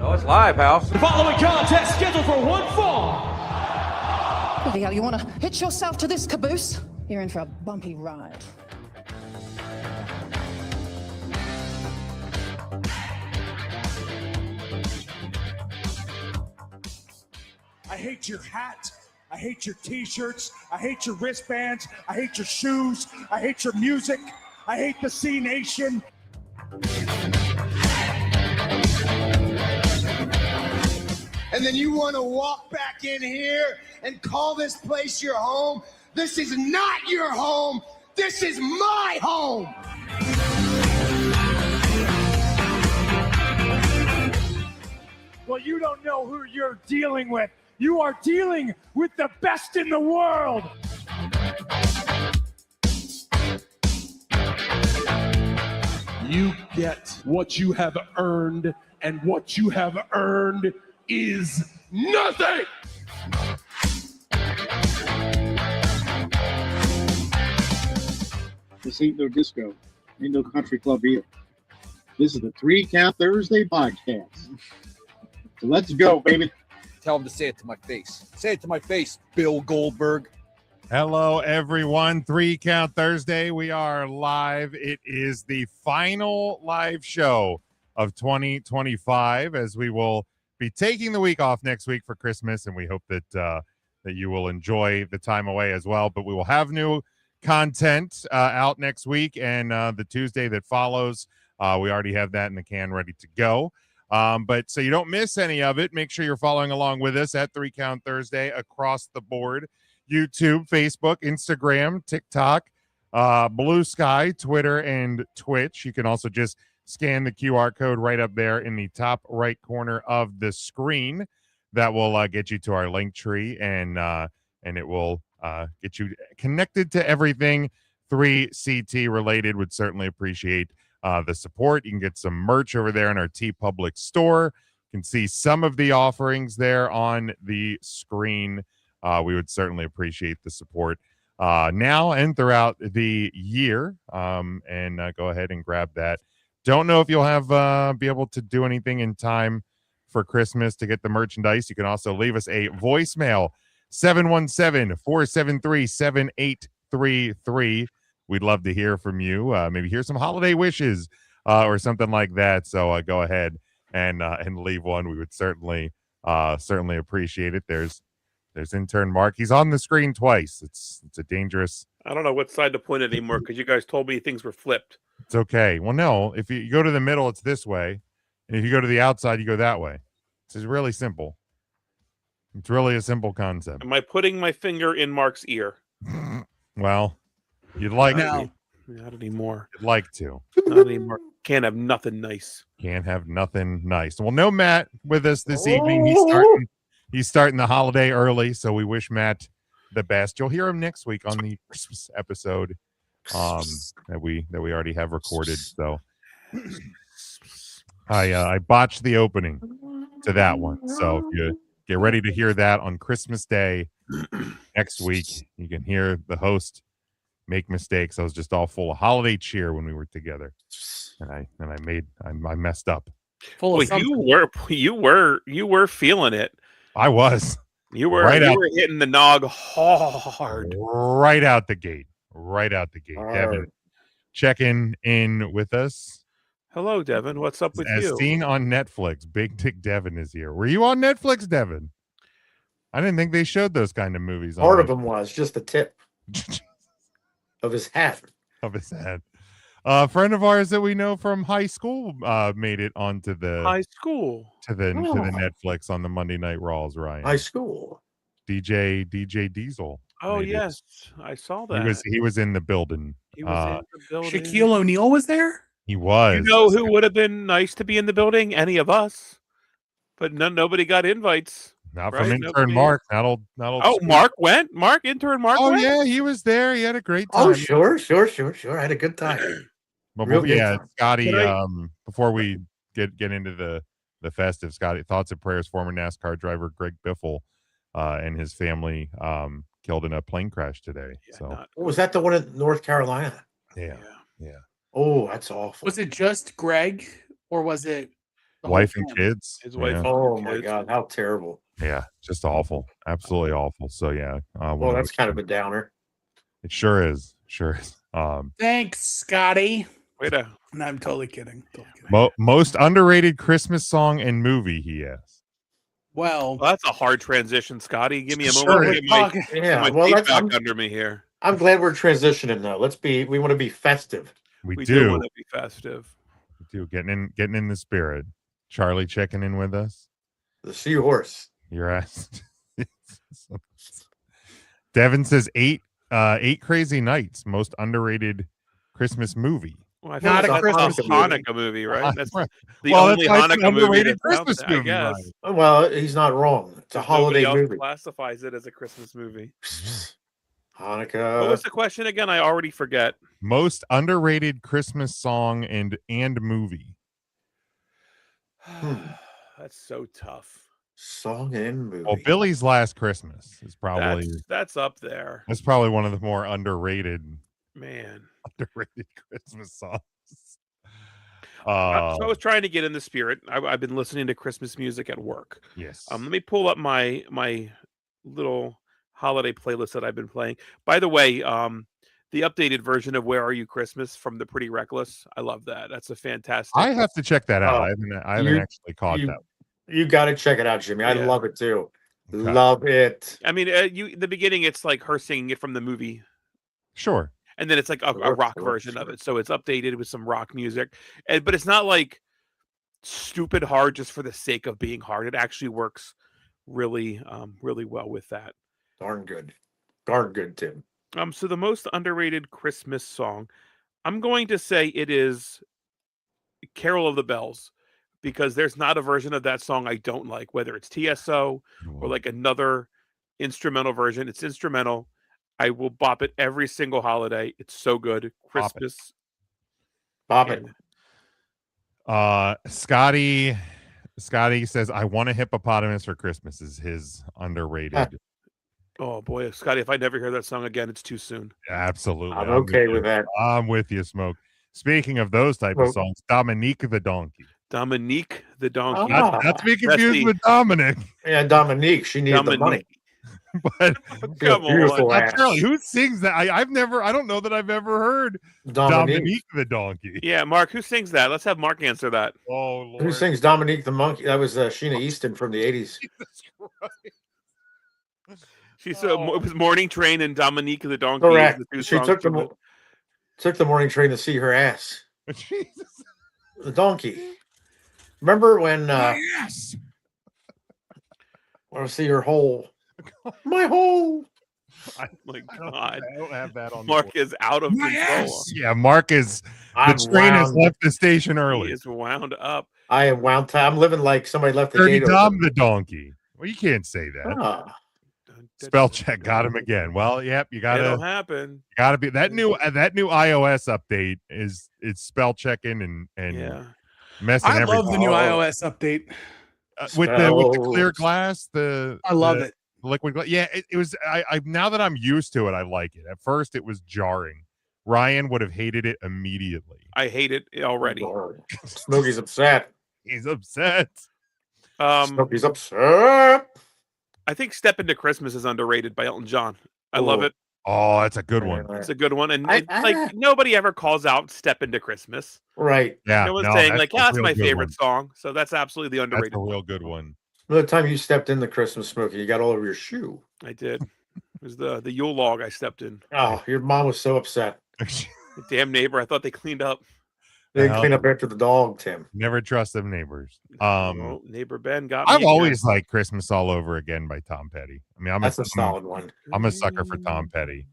Oh, it's live, pal. The following contest scheduled for one fall. Bloody hell, you want to hitch yourself to this caboose? You're in for a bumpy ride. I hate your hat. I hate your t-shirts. I hate your wristbands. I hate your shoes. I hate your music. I hate the C Nation. And then you want to walk back in here and call this place your home? This is not your home. This is my home. Well, you don't know who you're dealing with. You are dealing with the best in the world. You get what you have earned, and what you have earned is nothing. This ain't no disco, ain't no country club either. This is the 3 Count Thursday podcast. So let's go, baby. Tell him to say it to my face. Say it to my face, Bill Goldberg. Hello, everyone. 3 Count Thursday. We are live. It is the final live show of 2025, as we will be taking the week off next week for Christmas, and we hope that that you will enjoy the time away as well. But we will have new content out next week, and the Tuesday that follows, we already have that in the can ready to go. But so you don't miss any of it, make sure you're following along with us at 3 Count Thursday across the board. YouTube, Facebook, Instagram, TikTok, Blue Sky, Twitter, and Twitch. You can also just scan the QR code right up there in the top right corner of the screen. That will get you to our link tree, and it will get you connected to everything 3CT related. Would certainly appreciate the support. You can get some merch over there in our TeePublic store. You can see some of the offerings there on the screen. We would certainly appreciate the support now and throughout the year. And go ahead and grab that. Don't know if you'll have be able to do anything in time for Christmas to get the merchandise. You can also leave us a voicemail, 717-473-7833. We'd love to hear from you. Maybe hear some holiday wishes or something like that. So go ahead and leave one. We would certainly appreciate it. There's intern Mark. He's on the screen twice. It's a dangerous. I don't know what side to point anymore because you guys told me things were flipped. It's okay. Well, no, if you go to the middle, it's this way. And if you go to the outside, you go that way. It's really simple. It's really a simple concept. Am I putting my finger in Mark's ear? Well, you'd like to. Not anymore. You'd like to. Not anymore. Can't have nothing nice. Can't have nothing nice. Well, no Matt with us this evening. He's starting the holiday early, so we wish Matt the best. You'll hear him next week on the Christmas episode that we already have recorded. So I botched the opening to that one. So if you get ready to hear that on Christmas Day next week. You can hear the host make mistakes. I was just all full of holiday cheer when we were together, and I messed up. Well, you were feeling it. I was. You were hitting the nog hard. Right out the gate. Devin checking in with us. Hello, Devin. What's up with you? As seen on Netflix, Big Dick Devin is here. Were you on Netflix, Devin? I didn't think they showed those kind of movies. Part of them was just the tip of his hat. A friend of ours that we know from high school made it onto the to the Netflix on the Monday Night Raws. Ryan, high school DJ Diesel. Oh yes, I saw that. He was in the building. He was in the building. Shaquille O'Neal was there. He was. You know who would have been nice to be in the building? Any of us, but nobody got invites. Not from intern Mark. Not Oh, Mark went. Intern Mark. Oh went? Yeah, he was there. He had a great time. Oh sure. I had a good time. Scotty. Before we get into the festive, Scotty, thoughts and prayers. Former NASCAR driver Greg Biffle and his family killed in a plane crash today. Was that the one in North Carolina? Yeah. Oh, that's awful. Was it just Greg, or was it The wife whole and family. kids. His wife. Yeah. Oh my God, how terrible. Yeah, just awful. Absolutely awful. So yeah. Well, that's kind of a downer. It sure is. Sure is. Thanks, Scotty. Wait a No, I'm totally kidding. Totally kidding. Most underrated Christmas song and movie, he asked. Well, that's a hard transition, Scotty. Give me a Sure moment. is. Get my, Yeah, my well, feet that's, back under me here. I'm glad we're transitioning though. We want to be festive. We do do. want to be festive. We do. Getting in the spirit. Charlie checking in with us. The seahorse. You're asked. Devin says eight Crazy Nights, most underrated Christmas movie. Well, I Not feel a like that's Christmas a Hanukkah movie, right? That's Right. the Well, only that's why it's an Hanukkah movie underrated that's out Christmas there, I movie, guess. Ryan. Well, he's not wrong. It's a holiday Nobody else movie. classifies it as a Christmas movie. Hanukkah. What was the question again? I already forget. Most underrated Christmas song and movie. That's so tough. Song and movie. Well, Billy's Last Christmas is probably That's up there. that's probably one of the more underrated Christmas songs. So I was trying to get in the spirit. I've been listening to Christmas music at work. Yes. Let me pull up my little holiday playlist that I've been playing. By the way, the updated version of "Where Are You Christmas" from the Pretty Reckless. I love that. That's a fantastic. I have to check that out. Oh, I haven't actually caught that. You got to check it out, Jimmy. I Yeah. love it too. Okay. Love it. I mean, the beginning, it's like her singing it from the movie. Sure. And then it's like a rock version of it. So it's updated with some rock music. But it's not like stupid hard just for the sake of being hard. It actually works really, really well with that. Darn good. Darn good, Tim. So the most underrated Christmas song, I'm going to say it is Carol of the Bells, because there's not a version of that song I don't like, whether it's TSO or like another instrumental version. It's instrumental. I will bop it every single holiday. It's so good. Christmas. Bop it. Scotty says, I want a hippopotamus for Christmas is his underrated. Oh boy, Scotty, if I never hear that song again, it's too soon. Absolutely. I'm okay with that. I'm with you, Smoke. Speaking of those type of songs, Dominique the Donkey. Dominique the Donkey. Ah. Not to be confused with Dominic. Yeah, Dominique. She needs the money. But come on, Charlie, who sings that? I don't know that I've ever heard Dominique the Donkey. Yeah, Mark, who sings that? Let's have Mark answer that. Oh Lord. Who sings Dominique the Monkey? That was Sheena Easton from the 80s. She's it was Morning Train and Dominique the Donkey. Correct. The two She songs took from it. the morning train to see her ass. Jesus. The donkey. Remember when yes. want to see her hole? My hole. Oh my God. I don't have that on. Mark is out of control. Yes. Yeah, Mark is. I'm the train has wound. left the station He early. is wound up. I am wound. I'm living like somebody left the Dirty gate Dom open. the Donkey. Well, you can't say that. Ah, Spell check got him again. Well, yep, you It'll gotta happen. be that new iOS update is it's spell checking and Yeah. messing I everything. love the new iOS update. With the clear glass. I love it. Liquid glass. Yeah, it was. I now that I'm used to it, I like it. At first, it was jarring. Ryan would have hated it immediately. I hate it already. Smokey's upset. He's upset. Smokey's upset. I think "Step Into Christmas" is underrated by Elton John. I love it. Oh, that's a good one. It's a good one, and it's like nobody ever calls out "Step Into Christmas." Right. Yeah. No one's saying like, a "Yeah, that's real my good favorite one. song." So that's absolutely the underrated. That's a real good one. Another time you stepped in the Christmas, Smokey, you got all over your shoe. I did. It was the Yule log I stepped in. Oh, your mom was so upset. The damn neighbor. I thought they cleaned up. They didn't clean up after the dog, Tim. Never trust them neighbors. Oh, neighbor Ben got me I've again. always liked "Christmas All Over Again" by Tom Petty. I mean, That's a solid one. I'm a sucker for Tom Petty,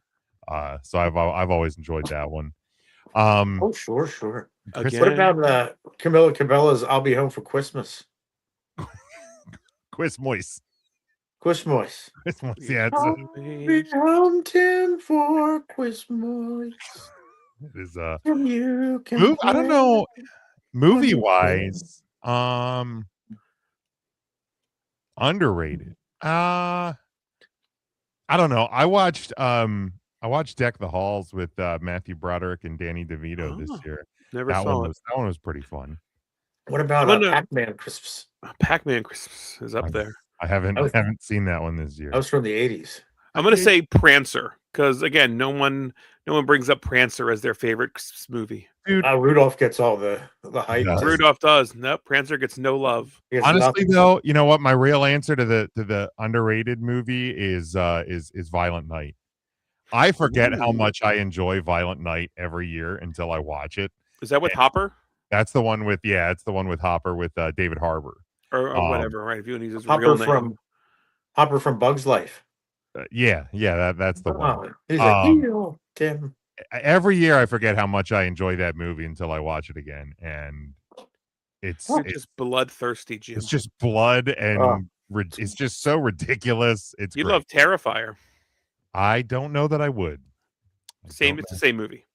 so I've always enjoyed that one. Oh, sure. Again. What about Camila Cabela's "I'll Be Home for Christmas"? Quizmois. Quizmois. Yeah, I'll be home, Tim, for Quizmois. it is You can I don't know. Movie wise, underrated. I don't know. I watched Deck the Halls with Matthew Broderick and Danny DeVito this year. Never That saw one it. was pretty fun. What about No, no. Pac-Man Christmas? Pac-Man Christmas is up there. I haven't was- haven't seen that one this year. That was from the 80s. I'm going to say Prancer because again, no one brings up Prancer as their favorite Christmas movie. Dude, Rudolph gets all the hype. Yeah. Rudolph does. Nope, Prancer gets no love. He has honestly, nothing. though, you know what? My real answer to the underrated movie is Violent Night. I forget how much I enjoy Violent Night every year until I watch it. Is that with Hopper That's the one with it's the one with Hopper with David Harbour or whatever? Right? If you want to use his Hopper real name. Hopper from Bug's Life. That's the one. He's like, "Heel, Tim." Every year I forget how much I enjoy that movie until I watch it again, and it's just bloodthirsty, Jim. It's just blood and it's just so ridiculous. It's you great. love Terrifier. I don't know that I would. It's the same movie.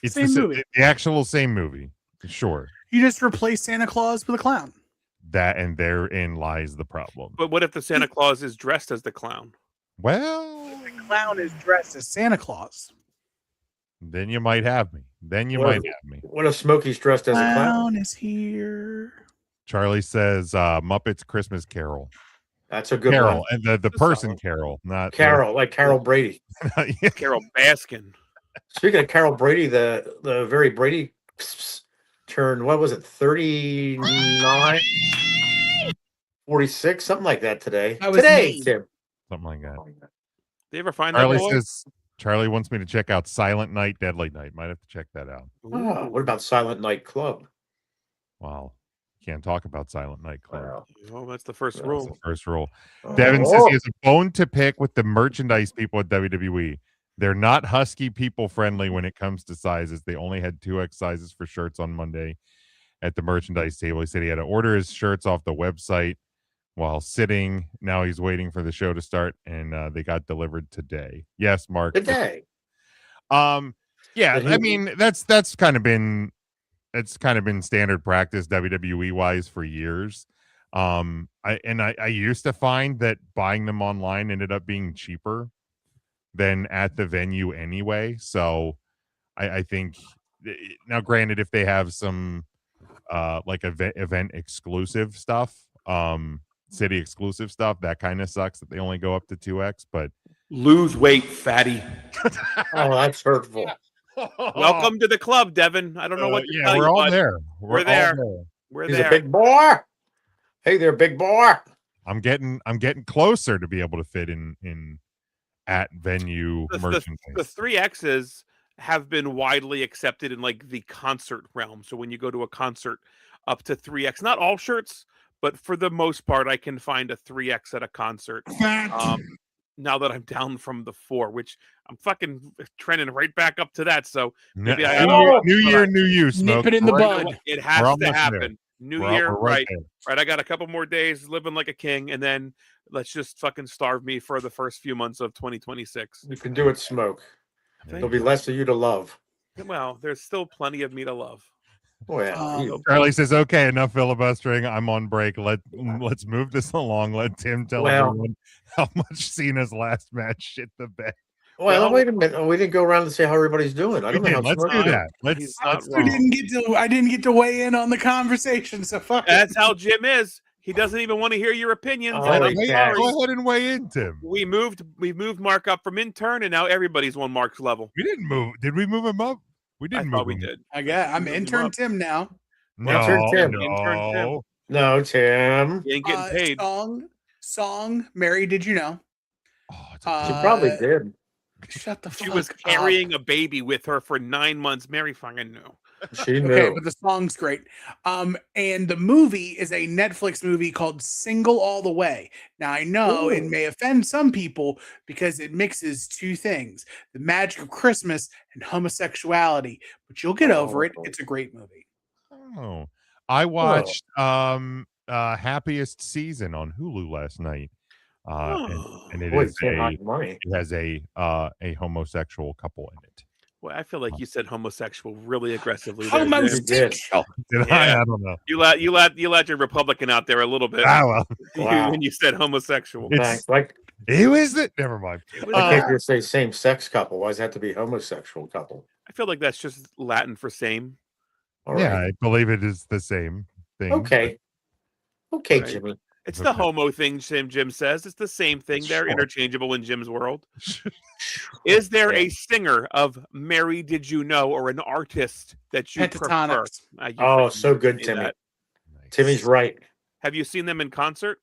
It's Same the movie. the actual same movie. Sure. You just replace Santa Claus with a clown. That and therein lies the problem. But what if the Santa Claus is dressed as the clown? Well, The clown is dressed as Santa Claus. then you might have me. What if Smokey's dressed as a clown? Clown is here. Charlie says Muppets Christmas Carol. That's a good Carol, one. and the person Carol, not Carol, like Carol Brady. Carol Baskin. Speaking of Carol Brady, the very Brady turned, what was it, 39? 46, something like that today. That was Today, me. Tim. something like that. They ever find Charlie that boy? says Charlie wants me to check out Silent Night, Deadly Night. Might have to check that out. Oh, what about Silent Night Club? Wow. Can't talk about Silent Night Club. Wow. Oh, that's the first That's rule. the first rule. Oh. Devin says he has a bone to pick with the merchandise people at WWE. They're not husky people friendly when it comes to sizes. They only had 2X sizes for shirts on Monday at the merchandise table. He said he had to order his shirts off the website while sitting. Now he's waiting for the show to start, and they got delivered today. Yes, Mark. Today. Yeah, I mean that's kind of been standard practice WWE wise for years. I used to find that buying them online ended up being cheaper than at the venue anyway. So I think now, granted, if they have some like event exclusive stuff, city exclusive stuff, that kind of sucks that they only go up to 2X, but Lose weight, fatty. Oh, that's hurtful. Welcome to the club, Devin. I don't know what to tell we're you, all bud. there. We're all there. We're He's there. a big boy. Hey there, big boy. I'm getting closer to be able to fit in at venue merchandise. The 3Xs have been widely accepted in like the concert realm. So when you go to a concert up to 3X, not all shirts, but for the most part, I can find a 3X at a concert. Now that I'm down from the 4, which I'm fucking trending right back up to that. So maybe New year, new you, Smoke. Nip it in the We're right bud. It We're has almost to there. happen. New We're year, right right? there. Right. I got a couple more days living like a king, and then let's just fucking starve me for the first few months of 2026. You can do it, Smoke. Thank There'll be you. less of you to love. Well, there's still plenty of me to love. Well, Charlie says, "Okay, enough filibustering. I'm on break. Let's move this along. Let Tim tell Well- everyone how much Cena's last match shit the bed." well, wait a minute. We didn't go around and say how everybody's doing. I don't know how Let's Smoke do is. that. He's Let's not I wrong. didn't get to weigh in on the conversation, so fuck it. That's how Jim is. He doesn't even want to hear your opinions. Oh, and I'm he sorry. Go ahead and weigh in, Tim. We moved Mark up from intern, and now everybody's on Mark's level. We didn't move. Did we move him up? We I didn't thought move we him. did. I'm Move him intern up. Tim now. No, Intern Tim. Intern Tim. No, Tim. He ain't getting paid. Song, Mary, did you know? Oh, it's She a- probably did. Shut the fuck She was up. carrying a baby with her for 9 months. Mary fucking knew. She knew. Okay, but the song's great. And the movie is a Netflix movie called Single All the Way. Now I know it Ooh. may offend some people because it mixes two things: the magic of Christmas and homosexuality. But you'll get over it. It's a great movie. Oh, I watched Happiest Season on Hulu last night. And it Boy, is Tim, hot money. it has a homosexual couple in it. Well, I feel like you said homosexual really aggressively. there, Jim. Homosexual. Did Yeah. I don't know. You let your Republican out there a little bit Well, Wow. when you said homosexual. It's- Like, who is it? Never mind. I can't just say same-sex couple. Why does it have to be homosexual couple? I feel like that's just Latin for same. All Yeah, right. I believe it is the same. thing. Okay. Okay, Right. Jimmy. It's the homo thing, Jim says. It's the same thing. They're Sure. interchangeable in Jim's world. Is there a singer of Mary Did You Know or an artist that you prefer? Pentatonics. You Oh, freaking so good, say Timmy. that. Timmy's right. Have you seen them in concert?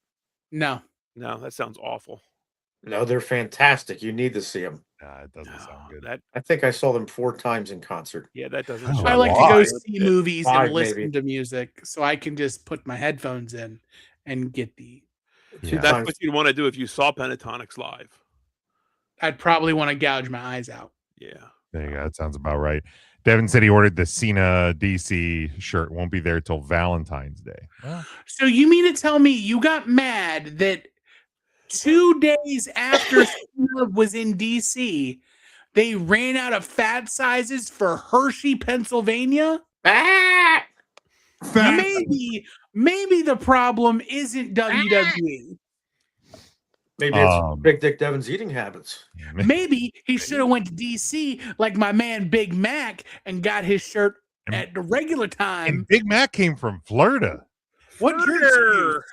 No. No, that sounds awful. No, they're fantastic. You need to see them. Nah, it doesn't sound good. That I think I saw them 4 times in concert. yeah, that doesn't. Oh, show I up. like to Why? go see movies 5 and listen maybe. to music, so I can just put my headphones in and get the. Two That's times. what you'd want to do if you saw Pentatonics live. I'd probably want to gouge my eyes out. Yeah. There you go. That sounds about right. Devin said he ordered the Cena DC shirt. Won't be there till Valentine's Day. Well, So you mean to tell me you got mad that 2 days after Cena was in DC, they ran out of fat sizes for Hershey, Pennsylvania? Ah! Maybe the problem isn't WWE. Maybe it's Big Dick Devin's eating habits. Maybe he should have went to DC like my man Big Mac and got his shirt at the regular time. And Big Mac came from Florida. What's your excuse?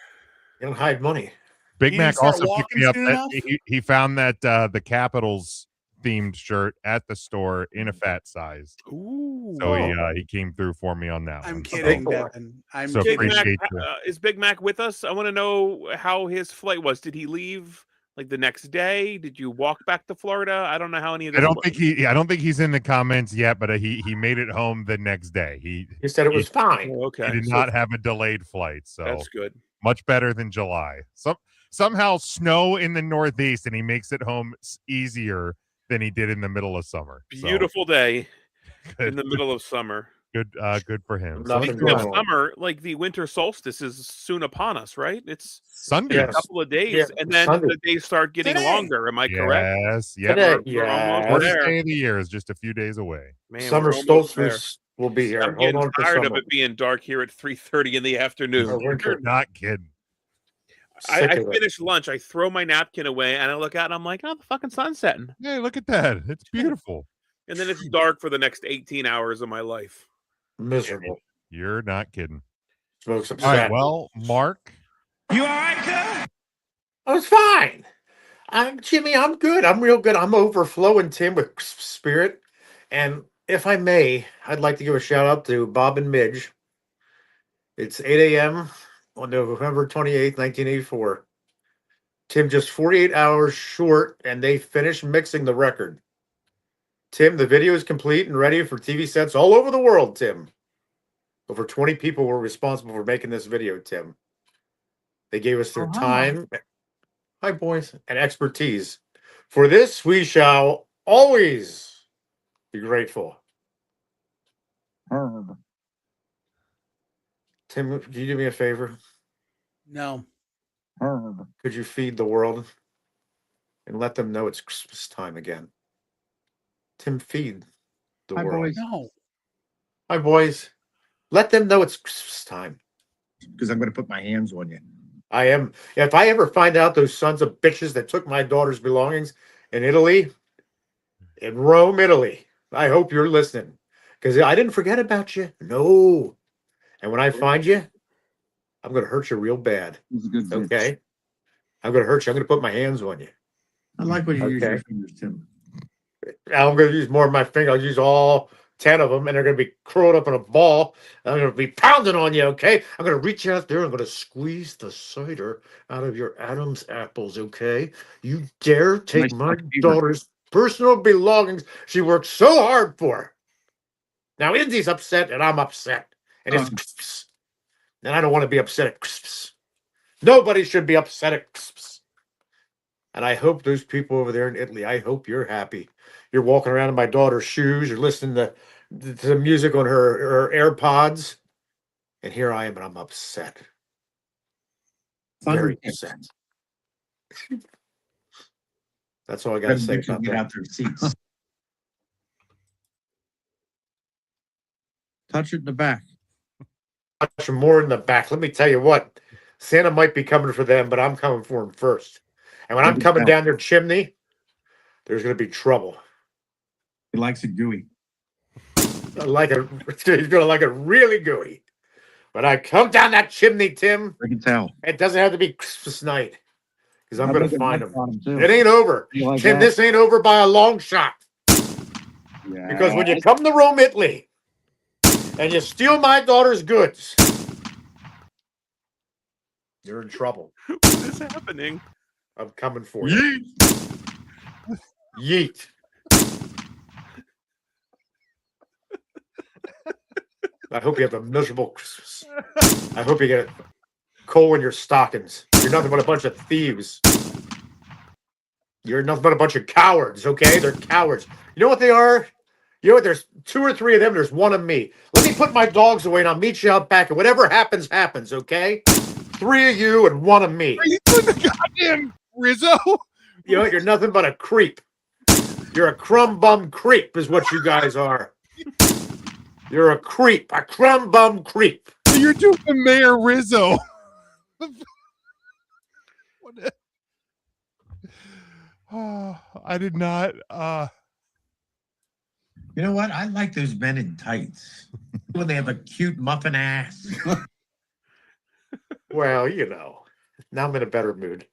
You don't hide money. Big You Mac didn't start also picked walking me up. soon That, enough? he found that the Capitals themed shirt at the store in a fat size. Ooh. So he came through for me on that I'm one. kidding, So, Devin. I'm so kidding. Big Mac, appreciate you. is Big Mac with us? I want to know how his flight was. Did he leave like the next day? Did you walk back to Florida? I don't know how any of this. I don't think he's in the comments yet, but he made it home the next day. He said it was fine. Oh, okay. He did not have a delayed flight, so That's good. Much better than July. Somehow snow in the Northeast, and he makes it home easier than he did in the middle of summer. So, Beautiful day in the middle of summer. Good for him. Speaking of summer, like the winter solstice is soon upon us, right? It's Sunday. in a couple of days, and then the days start getting longer. Am I correct? Yes. Yep. We're almost Worst there. day of the year is just a few days away. Man, Summer we're almost there. solstice will be here. I'm Hold getting on for tired of summer. it being dark here at 3:30 in the afternoon. You're not kidding. I Sick of it. finish lunch, I throw my napkin away, and I look out, and I'm like, "Oh, the fucking sun's setting." Hey, look at that! It's beautiful. And then it's dark for the next 18 hours of my life. Miserable. You're not kidding. Smokes All right. upset. Well, Mark. You all right, girl? I was fine. Jimmy, I'm good. I'm real good. I'm overflowing, Tim, with spirit. And if I may, I'd like to give a shout out to Bob and Midge. It's 8 a.m. on November 28th, 1984. Tim just 48 hours short, and they finished mixing the record. Tim, the video is complete and ready for TV sets all over the world, Tim. Over 20 people were responsible for making this video, Tim. They gave us their time, hi boys, and expertise. For this, we shall always be grateful. Tim, could you do me a favor? No. Could you feed the world and let them know it's Christmas time again? Tim, feed the Hi, world. boys. No. Hi, boys. Let them know it's Christmas time. Because I'm going to put my hands on you. I am. If I ever find out those sons of bitches that took my daughter's belongings in Italy, in Rome, Italy, I hope you're listening. Because I didn't forget about you. No. And when I find you, I'm going to hurt you real bad. Okay? I'm going to hurt you. I'm going to put my hands on you. I like when you use your Okay. fingers, Tim. I'm going to use more of my finger. I'll use all 10 of them, and they're going to be curled up in a ball. I'm going to be pounding on you, okay? I'm going to reach out there. I'm going to squeeze the cider out of your Adam's apples, okay? You dare take my daughter's personal belongings she worked so hard for. Now, Indy's upset, and I'm upset. And it's Christmas. And I don't want to be upset at Christmas. Nobody should be upset at Christmas. And I hope those people over there in Italy, I hope you're happy. You're walking around in my daughter's shoes. You're listening to the music on her AirPods. And here I am, and I'm upset. Very upset. That's all I got to say about Get that. out their seats. Touch it in the back. Touch them more in the back. Let me tell you what. Santa might be coming for them, but I'm coming for him first. And when I'm coming down their chimney, there's going to be trouble. He likes it gooey. He's going to like it really gooey. When I come down that chimney, Tim, I can tell. it doesn't have to be Christmas night because I'm I going make to a find note them. on 'em, too. It ain't over. You like Tim, that? this ain't over by a long shot. Because when you Yes. come to Rome, Italy, and you steal my daughter's goods, you're in trouble. What is happening? I'm coming for you. Yeet. I hope you have a miserable Christmas. I hope you get coal in your stockings. You're nothing but a bunch of thieves. You're nothing but a bunch of cowards, okay? They're cowards. You know what they are? You know what? There's 2 or 3 of them. There's one of me. Let me put my dogs away and I'll meet you out back. And whatever happens, happens, okay? 3 of you and 1 of me. Are you doing the goddamn Rizzo? You know what? You're nothing but a creep. You're a crumb bum creep is what you guys are. You're a creep. A crumb bum creep. You're doing the Mayor Rizzo. What I did not. You know what? I like those men in tights when they have a cute muffin ass. Well, you know, now I'm in a better mood.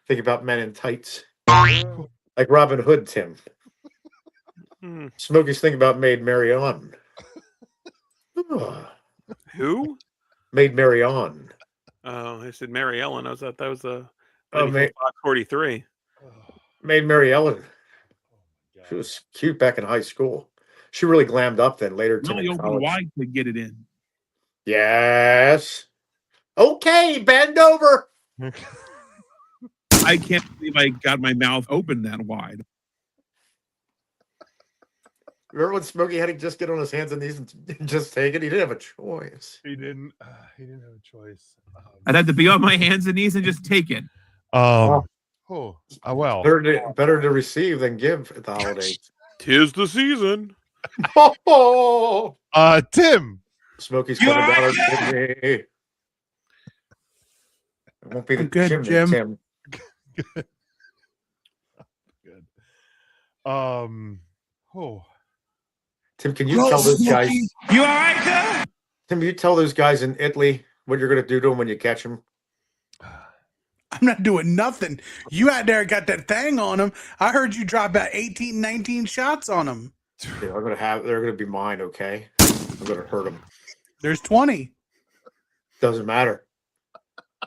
Think about men in tights. Like Robin Hood, Tim. Smokey's thinking about Maid Marianne. Who? Maid Marianne. Oh, I said Mary Ellen. I thought that was a Oh, lady from Fox 43. Maid Mary Ellen. She was cute back in high school. She really glammed up then later. Tim, Really in open college. wide to get it in. Yes. Okay, bend over. I can't believe I got my mouth open that wide. Remember when Smokey had to just get on his hands and knees and just take it? He didn't have a choice. He didn't have a choice. I'd have to be on my hands and knees and just take it. Well. Better to receive than give at the holidays. 'Tis the season. Tim. Smokey's coming down our chimney. It won't be the Good, chimney, Jim. Tim. Good. Tim, can you tell those guys? You all right, there? Tim, you tell those guys in Italy what you're going to do to them when you catch them? I'm not doing nothing. You out there got that thing on them. I heard you drop about 18, 19 shots on them. Yeah, they're going to be mine, okay? I'm going to hurt them. There's 20. Doesn't matter.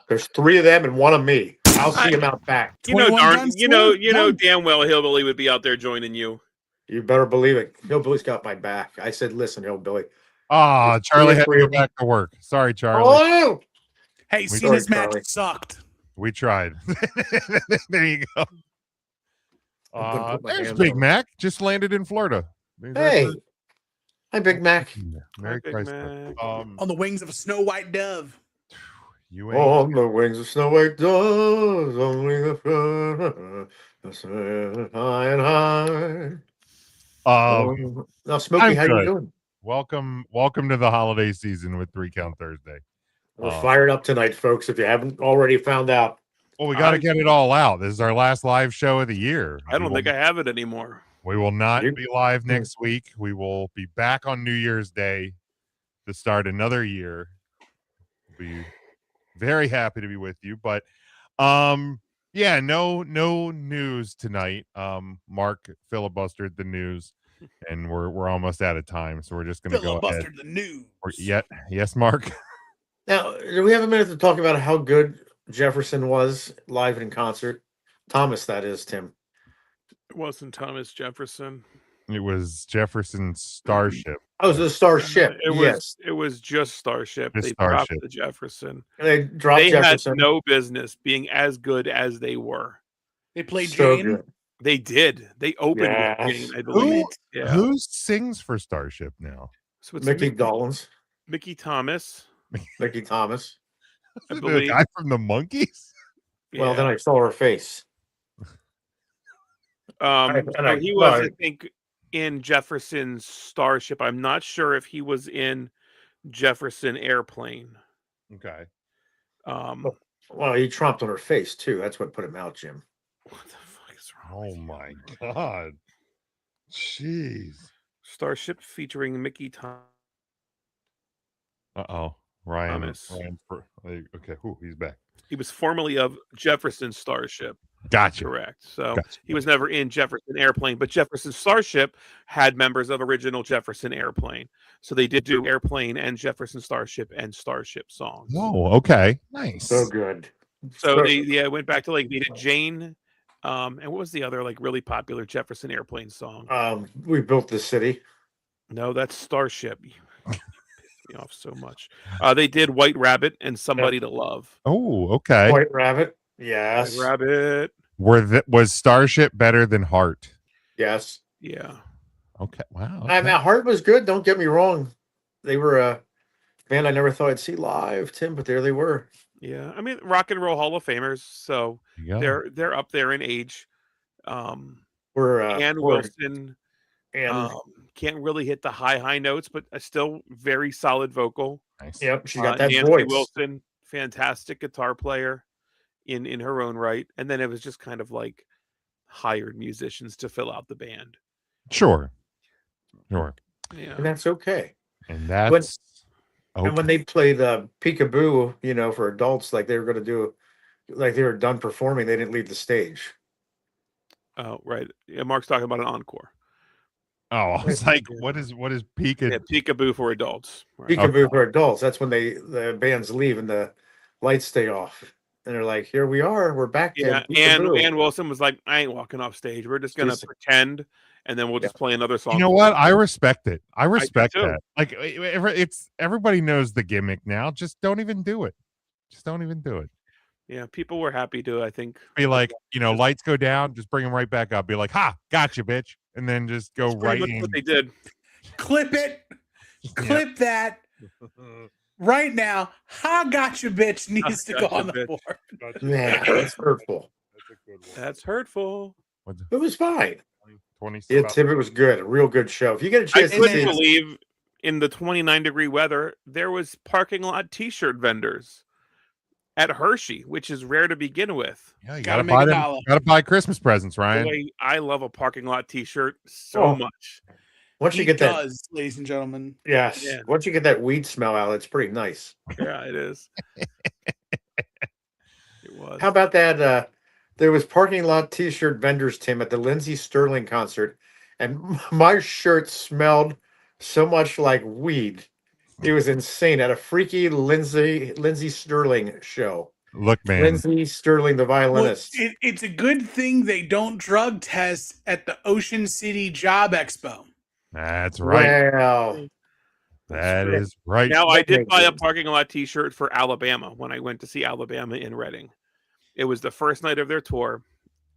There's 3 of them and 1 of me. I'll see them out back. You know damn well Hillbilly would be out there joining you. You better believe it. Hillbilly's got my back. I said, listen, Hillbilly. Charlie had to go back to work. Sorry, Charlie. Oh! Hey, Cena's match sucked. We tried. There you go. gonna put my There's hands Big on it. Mac. Just landed in Florida. Hey. Hi, Big Mac. Merry Big Chrysler. Mac. On the wings of a snow white dove. You ain't. On the wings of snow white doves, only the high and high. Now, Smokey, I'm how good. you doing? Welcome to the holiday season with 3 Count Thursday. We're fired up tonight, folks. If you haven't already found out. Well, we got to get it all out. This is our last live show of the year. I don't think I have it anymore. We will not be live next week. We will be back on New Year's Day to start another year. We'll be very happy to be with you. But yeah, no news tonight. Mark filibustered the news, and we're almost out of time. So we're just gonna go ahead. Filibustered the news. Yes, Mark. Now, do we have a minute to talk about how good Jefferson was live in concert? Thomas, that is, Tim. It wasn't Thomas Jefferson. It was Jefferson's Starship. Oh, it was the Starship. It was just Starship. Just They Starship. dropped the Jefferson. They dropped Jefferson. Had no business being as good as they were. They played So Jane. good. They did. They opened Yes. with Jane, I believe. Who sings for Starship now? So it's Mickey Dolenz. Mickey Thomas. Mickey Thomas. I The believe. guy from the Monkees? Well, then I saw her face. So he was, I think, in Jefferson's Starship. I'm not sure if he was in Jefferson Airplane. Okay. Well, he tromped on her face too. That's what put him out, Jim. What the fuck is wrong? Oh my God. Jeez. Starship featuring Mickey Thomas. Uh-oh. Ryan. Thomas. Okay, he's back. He was formerly of Jefferson Starship. Gotcha. Correct. So Gotcha. he was never in Jefferson Airplane, but Jefferson Starship had members of original Jefferson Airplane. So they did do Airplane and Jefferson Starship and Starship songs. Oh, okay. Nice. So good. So they went back to like they did Jane. And what was the other like really popular Jefferson Airplane song? We built the city. No, that's Starship. You pissed me off so much. They did White Rabbit and Somebody to Love. Oh, okay. White Rabbit. Yes. White Rabbit. Was Starship better than Heart? Yes. Yeah. Okay. Wow. I mean, Heart was good. Don't get me wrong. They were a band I never thought I'd see live, Tim, but there they were. Yeah. I mean, Rock and Roll Hall of Famers. So they're up there in age. Ann Wilson. And can't really hit the high notes, but still very solid vocal. Nice. Yep, she's got that Nancy voice. Wilson, fantastic guitar player in her own right. And then it was just kind of like hired musicians to fill out the band. Sure. Yeah. And that's okay. And that's and when they played Peekaboo, for adults, like they were going to do, like they were done performing, they didn't leave the stage. Oh, right. Yeah, Mark's talking about an encore. Oh, I was like, what is Peekaboo? Yeah, Peekaboo for adults. Right. Peekaboo for adults. That's when the bands leave and the lights stay off. And they're like, here we are. We're back. Yeah, Ann Wilson was like, I ain't walking off stage. We're just going to pretend, and then we'll just play another song. You know what? I respect it. I respect do too. that. Like, it's everybody knows the gimmick now. Just don't even do it. Just don't even do it. Yeah, people were happy to, I think. Be like, lights go down, just bring them right back up. Be like, ha, gotcha, bitch. And then just go That's right pretty much in. what they did. Clip it. Clip that. Right now, ha gotcha bitch needs to go on the board. Yeah, that's hurtful. That's hurtful. It was fine. 20 It was good. A real good show. If you get a chance I to couldn't see believe in the 29-degree weather, there was parking lot t-shirt vendors at Hershey, which is rare to begin with. Yeah, you gotta buy them. Gotta buy Christmas presents, Ryan. Boy, I love a parking lot t-shirt so much. once you He get that, does, ladies and gentlemen. yes, Yeah. once you get that weed smell out, it's pretty nice. Yeah, it is. It was. How about that? There was parking lot T-shirt vendors, Tim, at the Lindsey Sterling concert, and my shirt smelled so much like weed. It was insane at a freaky Lindsey Sterling show. Look, man, Lindsey Sterling, the violinist. Well, it's a good thing they don't drug test at the Ocean City Job Expo. That's right. Wow. That is right. Now, I did buy a parking lot t-shirt for Alabama when I went to see Alabama in Reading. It was the first night of their tour,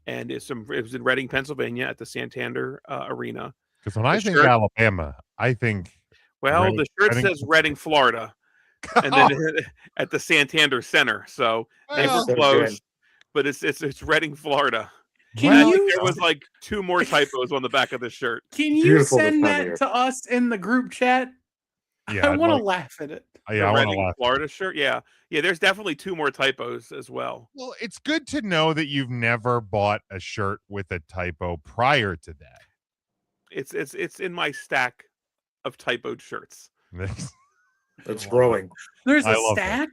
and it was in Reading, Pennsylvania at the Santander Arena. Because when I think Alabama, I think the shirt says Reading, Florida, and then at the Santander Center. So they were close, but it's Reading, Florida. There was like 2 more typos on the back of the shirt. Can you send that to us in the group chat? Yeah, I want to laugh at it. Yeah, I want to laugh. Florida shirt. Yeah. There's definitely 2 more typos as well. Well, it's good to know that you've never bought a shirt with a typo prior to that. It's in my stack of typoed shirts. It's growing. There's a stack.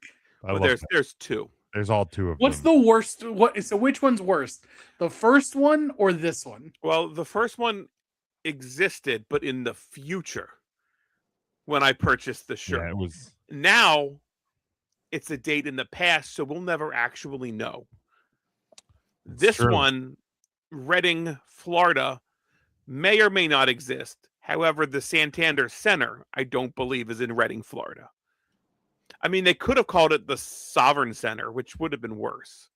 There's 2. There's all 2 of them. What's the worst? So which one's worse? The first one or this one? Well, the first one existed, but in the future when I purchased the shirt. Yeah, it was. Now it's a date in the past, so we'll never actually know. This one, Reading, Florida, may or may not exist. However, the Santander Center, I don't believe, is in Reading, Florida. I mean, they could have called it the Sovereign Center, which would have been worse.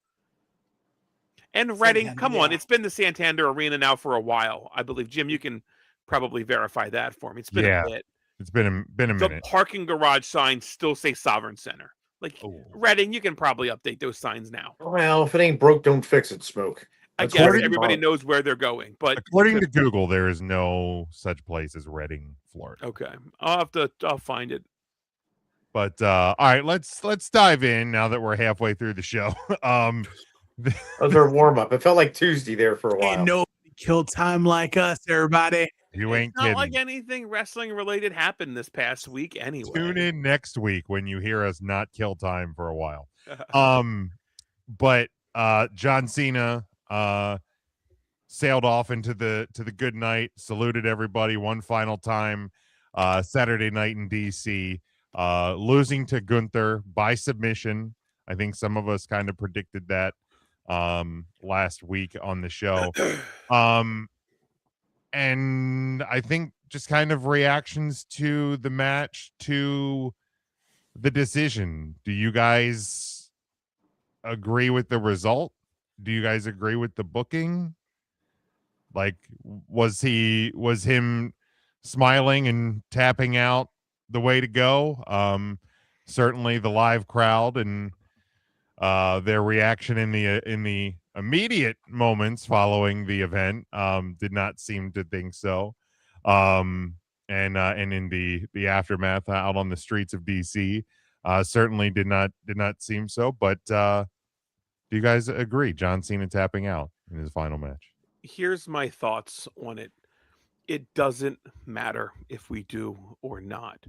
And Reading, come on, it's been the Santander Arena now for a while, I believe. Jim, you can probably verify that for me. It's been a bit. It's been a minute. The parking garage signs still say Sovereign Center. Like Reading, you can probably update those signs now. Well, if it ain't broke, don't fix it, Smoke. I guess everybody knows where they're going, but according to Google, there is no such place as Reading, Florida. Okay, I'll find it. But all right, let's dive in now that we're halfway through the show. That was our warm up. It felt like Tuesday there for a while. Ain't nobody kill time like us, everybody. You ain't It's not kidding. like anything wrestling related happened this past week anyway. Tune in next week when you hear us not kill time for a while. But John Cena sailed off into the good night, saluted everybody one final time Saturday night in DC, losing to Gunther by submission. I think some of us kind of predicted that last week on the show. And I think just kind of reactions to the match, to the decision. Do you guys agree with the result? Do you guys agree with the booking? Like, was him smiling and tapping out the way to go? Certainly the live crowd and their reaction in the immediate moments following the event did not seem to think so. And in the aftermath out on the streets of DC, certainly did not seem so. But do you guys agree? John Cena tapping out in his final match. Here's my thoughts on it. It doesn't matter if we do or not.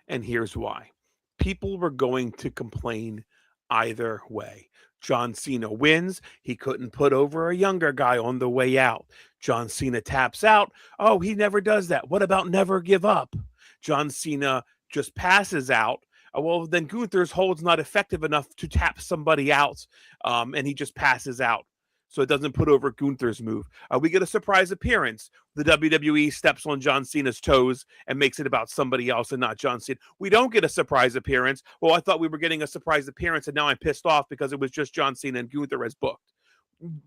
And here's why. People were going to complain either way. John Cena wins. He couldn't put over a younger guy on the way out. John Cena taps out. Oh, he never does that. What about never give up? John Cena just passes out. Well, then Gunther's hold's not effective enough to tap somebody out, and he just passes out. So it doesn't put over Gunther's move. We get a surprise appearance. The WWE steps on John Cena's toes and makes it about somebody else and not John Cena. We don't get a surprise appearance. Well, I thought we were getting a surprise appearance, and now I'm pissed off because it was just John Cena and Gunther as booked.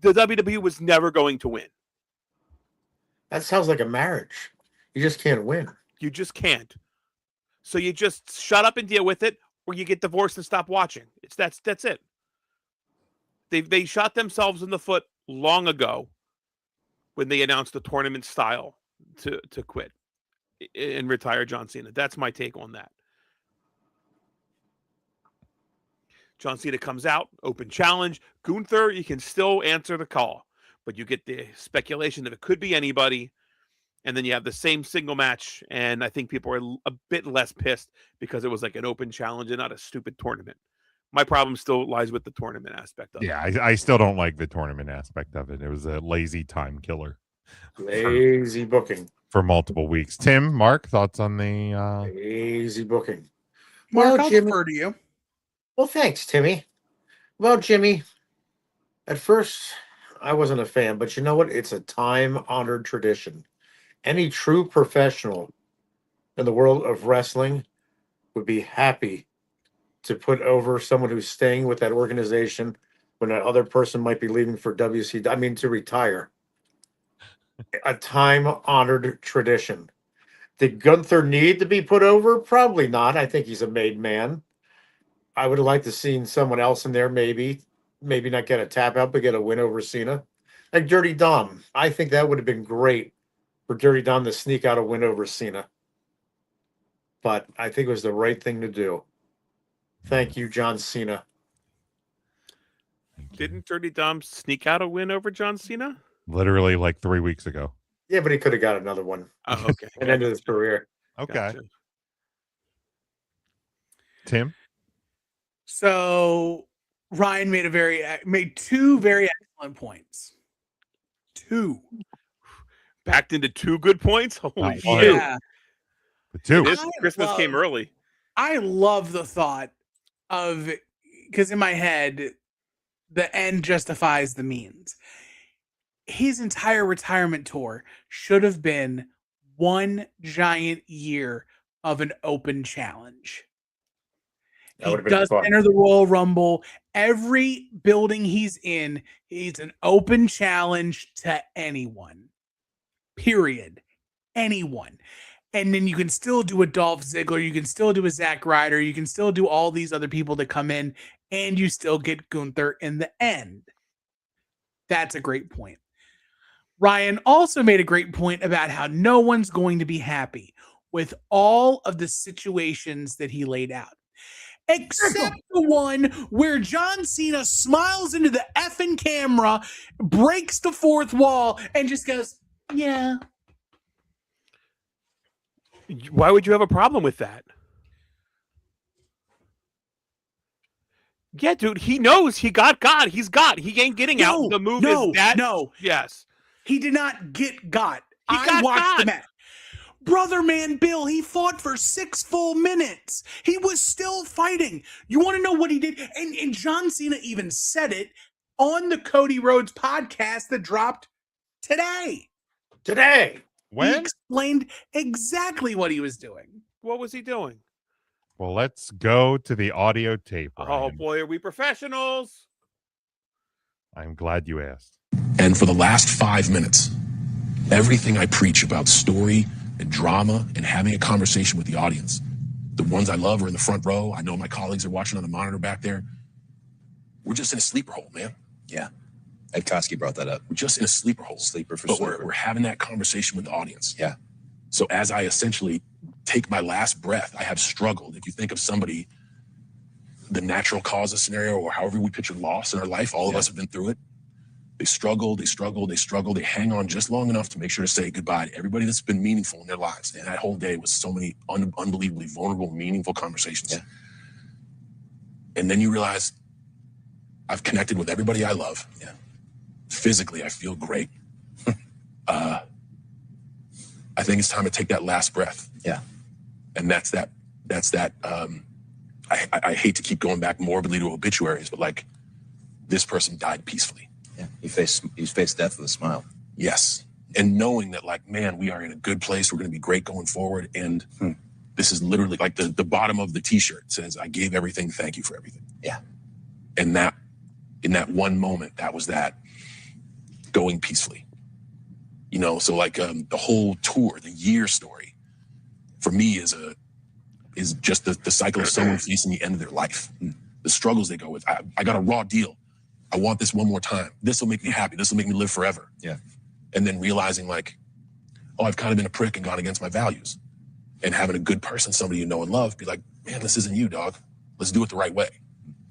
The WWE was never going to win. That sounds like a marriage. You just can't win. You just can't. So you just shut up and deal with it, or you get divorced and stop watching. That's it. They shot themselves in the foot long ago when they announced the tournament style to quit and retire John Cena. That's my take on that. John Cena comes out, open challenge. Gunther, you can still answer the call, but you get the speculation that it could be anybody. And then you have the same single match, and I think people are a bit less pissed because it was like an open challenge and not a stupid tournament. My problem still lies with the tournament aspect of it. Yeah, I still don't like the tournament aspect of it. It was a lazy time killer. Lazy booking. For multiple weeks. Tim, Mark, thoughts on the lazy booking? Mark, I'll defer to you. Well, thanks, Timmy. Well, Jimmy, at first I wasn't a fan, but you know what? It's a time-honored tradition. Any true professional in the world of wrestling would be happy to put over someone who's staying with that organization when that other person might be leaving for to retire. A time-honored tradition. Did Gunther need to be put over? Probably not. I think he's a made man. I would have liked to seen someone else in there, maybe not get a tap out, but get a win over Cena. Like Dirty Dom. I think that would have been great for Dirty Dom to sneak out a win over Cena. But I think it was the right thing to do. Thank you, John Cena. Didn't Dirty Dom sneak out a win over John Cena? Literally like 3 weeks ago. Yeah, but he could have got another one. Oh, okay. And ended his career. Okay. Gotcha. Tim? So Ryan made two very excellent points. Two. Backed into two good points? Holy Wow. shit. Yeah. The two. Christmas came early. I love the thought of, because in my head, the end justifies the means. His entire retirement tour should have been one giant year of an open challenge. He does enter the Royal Rumble. Every building he's in, it's an open challenge to anyone. Period. Anyone. And then you can still do a Dolph Ziggler. You can still do a Zack Ryder. You can still do all these other people that come in, and you still get Gunther in the end. That's a great point. Ryan also made a great point about how no one's going to be happy with all of the situations that he laid out. Except the one where John Cena smiles into the effing camera, breaks the fourth wall, and just goes, yeah. Why would you have a problem with that? Yeah, dude, he knows he got God. He ain't getting out. The move is that. No. Yes. He did not get got. I watched the match. Brother man Bill, he fought for 6 full minutes. He was still fighting. You want to know what he did? And John Cena even said it on the Cody Rhodes podcast that dropped today. When? He explained exactly what he was doing. What was he doing? Well, let's go to the audio tape. Oh Ryan. boy, are we professionals? I'm glad you asked. And for the last 5 minutes, everything I preach about story and drama and having a conversation with the audience, the ones I love are in the front row. I know my colleagues are watching on the monitor back there. We're just in a sleeper hole, man. Yeah. Ed Koski brought that up. We're just in a sleeper hole. Sleeper for but sleeper. We're having that conversation with the audience. Yeah. So as I essentially take my last breath, I have struggled. If you think of somebody, the natural causes scenario, or however we picture loss in our life, all of us have been through it. They struggle, they hang on just long enough to make sure to say goodbye to everybody that's been meaningful in their lives. And that whole day was so many unbelievably vulnerable, meaningful conversations. Yeah. And then you realize I've connected with everybody I love. Yeah. Physically, I feel great. I think it's time to take that last breath. Yeah. And that's that. I hate to keep going back morbidly to obituaries, but like, this person died peacefully. Yeah. He faced death with a smile. Yes. And knowing that, like, man, we are in a good place. We're going to be great going forward. And this is literally like the bottom of the t-shirt says, I gave everything. Thank you for everything. Yeah. And that, in that one moment, that was that going peacefully. You know, so like the whole tour, the year story, for me is just the cycle of someone facing the end of their life, the struggles they go with. I got a raw deal. I want this one more time. This will make me happy. This will make me live forever. Yeah. And then realizing like, oh, I've kind of been a prick and gone against my values. And having a good person, somebody you know and love, be like, man, this isn't you, dog. Let's do it the right way,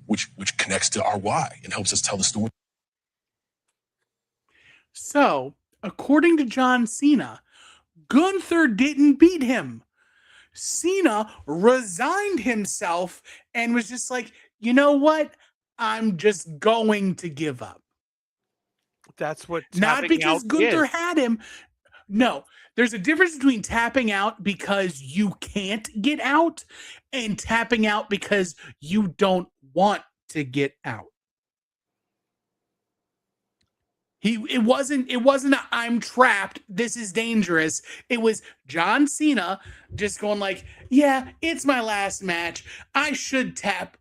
which connects to our why and helps us tell the story. So, according to John Cena, Gunther didn't beat him. Cena resigned himself and was just like, you know what? I'm just going to give up. That's what Not because Gunther is. had him. No, there's a difference between tapping out because you can't get out and tapping out because you don't want to get out. It wasn't a, I'm trapped, this is dangerous. It was John Cena just going like, yeah, it's my last match. I should tap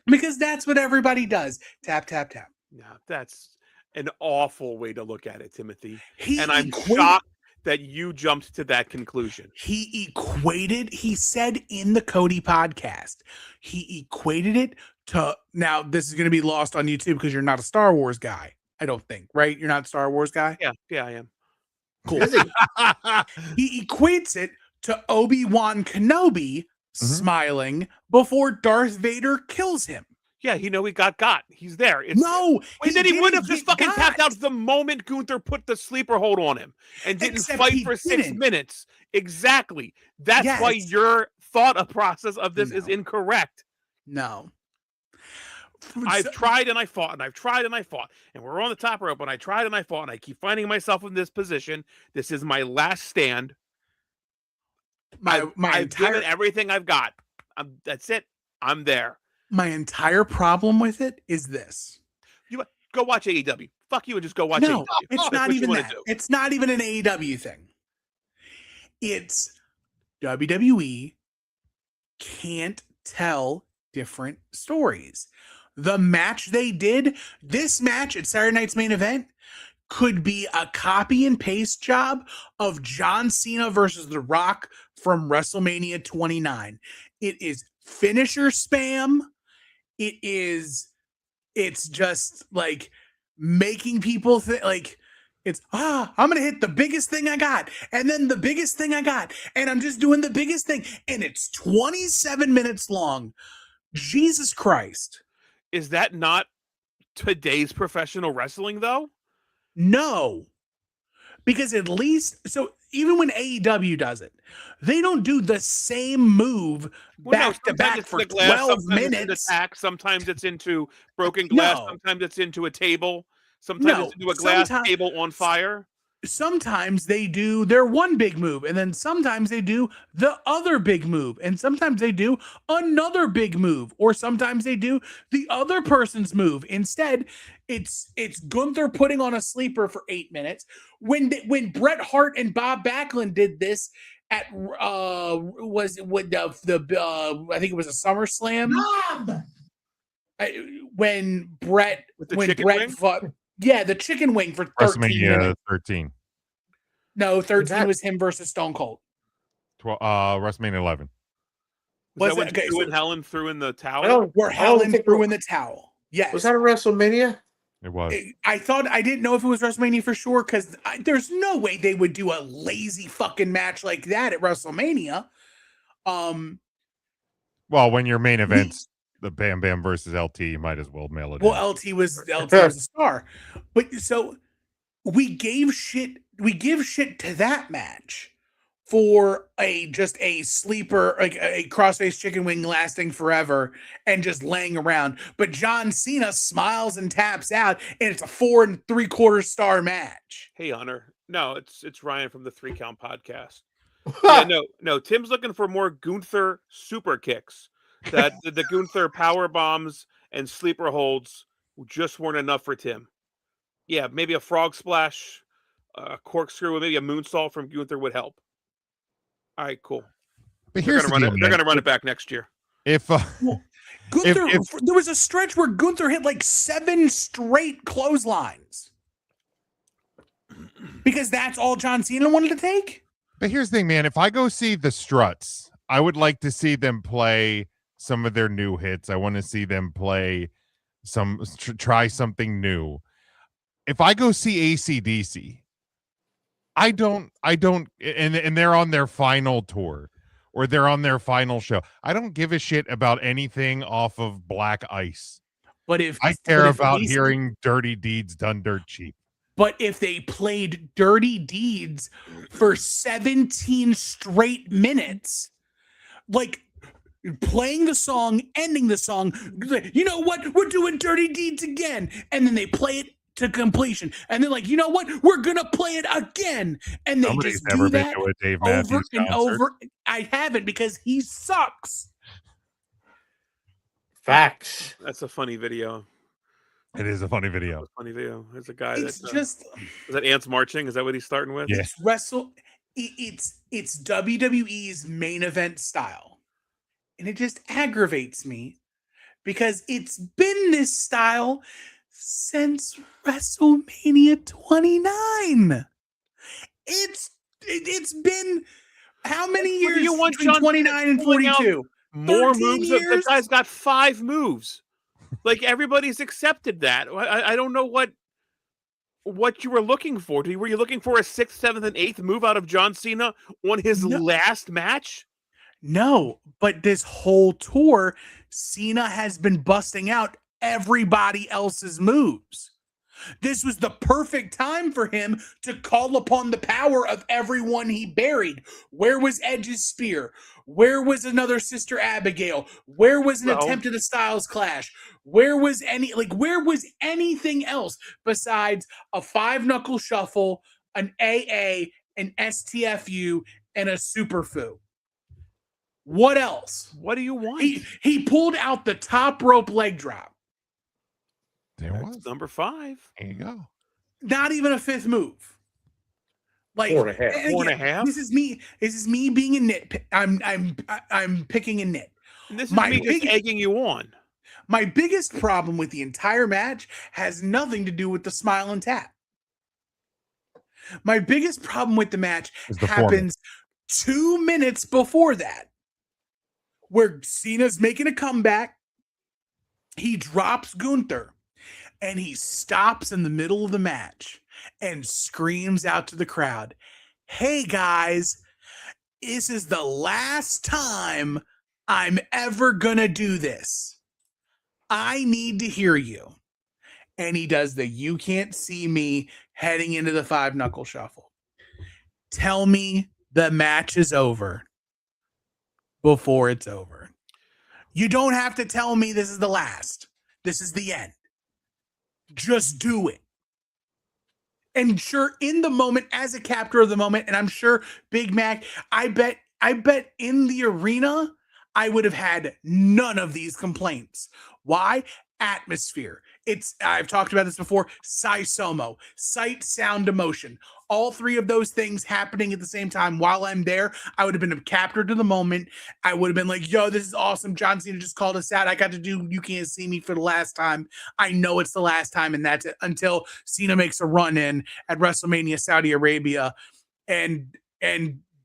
because that's what everybody does. Tap, tap, tap. Yeah, that's an awful way to look at it, Timothy. And I'm equated- shocked that you jumped to that conclusion. He said in the Cody podcast, he equated it to, now this is going to be lost on YouTube because you're not a Star Wars guy. I don't think, right? You're not a Star Wars guy? Yeah, I am. Cool. He equates it to Obi-Wan Kenobi smiling before Darth Vader kills him. Yeah, he got. He's there. He would have just fucking got. tapped out the moment Gunther put the sleeper hold on him and didn't Except fight he for 6 didn't. minutes. Exactly. That's Yes. why your thought process of this is incorrect. No. I've tried and I fought and I've tried and I fought and we're on the top rope and I tried and I fought and I keep finding myself in this position. This is my last stand. I've given everything I've got. That's it. I'm there. My entire problem with it is this. You go watch AEW. Fuck you and just go watch No, AEW. it's That's not what you even wanna that. do. It's not even an AEW thing. It's WWE can't tell different stories. The match they did, this match at Saturday Night's Main Event, could be a copy and paste job of John Cena versus The Rock from WrestleMania 29. It is finisher spam. It's just like making people think like I'm gonna hit the biggest thing I got, and then the biggest thing I got, and I'm just doing the biggest thing, and it's 27 minutes long. Jesus Christ. Is that not today's professional wrestling, though? No. Because at least, so even when AEW does it, they don't do the same move back to back for 12 minutes. Sometimes it's into broken glass. No. Sometimes it's into a table. Sometimes it's into a glass table on fire. Sometimes they do their one big move, and then sometimes they do the other big move, and sometimes they do another big move, or sometimes they do the other person's move. Instead, it's Gunther putting on a sleeper for 8 minutes. When Bret Hart and Bob Backlund did this at I think it was a SummerSlam. When Bret fought. Yeah, the chicken wing for 13 minutes. 13. No, 13 was him versus Stone Cold. WrestleMania 11. Was that when when Helen threw in the towel? Where Helen threw in the towel. Yes. Was that a WrestleMania? It was. I didn't know if it was WrestleMania for sure, because there's no way they would do a lazy fucking match like that at WrestleMania. Well, when your main event's the Bam Bam versus LT, you might as well mail it. Well, LT was a star, but so we give shit to that match for just a sleeper, like a crossface chicken wing lasting forever and just laying around. But John Cena smiles and taps out, and it's a 4 3/4 star match. Hey, Hunter. No, it's Ryan from the 3 Count Podcast. Yeah, no. Tim's looking for more Gunther super kicks. That the Gunther power bombs and sleeper holds just weren't enough for Tim. Yeah, maybe a frog splash, a corkscrew, maybe a moonsault from Gunther would help. All right, cool. But they're going to run it back next year. If Gunther, there was a stretch where Gunther hit like 7 straight clotheslines because that's all John Cena wanted to take. But here's the thing, man. If I go see the Struts, I would like to see them play some of their new hits. I want to see them play try something new. If I go see AC/DC, I don't, and they're on their final tour or they're on their final show. I don't give a shit about anything off of Black Ice. But if I care about hearing Dirty Deeds done dirt cheap. But if they played Dirty Deeds for 17 straight minutes, like playing the song, ending the song, you know what? We're doing Dirty Deeds again. And then they play it to completion. And they're like, you know what? We're going to play it again. And they Somebody's just never do been that to a Dave over Matthews and concert. over. I haven't, because he sucks. Facts. That's a funny video. It is a funny video. Funny video. There's a guy It's that just is that ants marching? Is that what he's starting with? Yeah. It's WWE's main event style. And it just aggravates me because it's been this style since WrestleMania 29. It's been how many years? You want between John 29 and 42? More 13 moves. years? The guy's got 5 moves. Like, everybody's accepted that. I don't know what you were looking for. Were you looking for a 6th, 7th, and 8th move out of John Cena on his last match? No, but this whole tour, Cena has been busting out everybody else's moves. This was the perfect time for him to call upon the power of everyone he buried. Where was Edge's spear? Where was another Sister Abigail? Where was an attempt at a Styles Clash? Where was anything else besides a 5-knuckle shuffle, an AA, an STFU, and a Superfu? What else? What do you want? He pulled out the top rope leg drop. That's number 5. There you go. Not even a 5th move. Like 4.5. again, 4.5. This is me being a nit. I'm picking a nit. And this is me just egging you on. My biggest problem with the entire match has nothing to do with the smile and tap. My biggest problem with the match happens 2 minutes before that, where Cena's making a comeback. He drops Gunther. And he stops in the middle of the match and screams out to the crowd, "Hey guys, this is the last time I'm ever gonna do this. I need to hear you." And he does the "you can't see me" heading into the 5-knuckle shuffle. tell me the match is over before it's over. You don't have to tell me this is the last. This is the end. Just do it. And sure, in the moment, as a captor of the moment, and I'm sure Big Mac, I bet in the arena, I would have had none of these complaints. Why? Atmosphere. I've talked about this before. Somo, sight, sound, emotion. All three of those things happening at the same time while I'm there, I would have been a captor to the moment. I would have been like, yo, this is awesome. John Cena just called us out. I got to do You Can't See Me for the last time. I know it's the last time, and that's it, until Cena makes a run in at WrestleMania Saudi Arabia and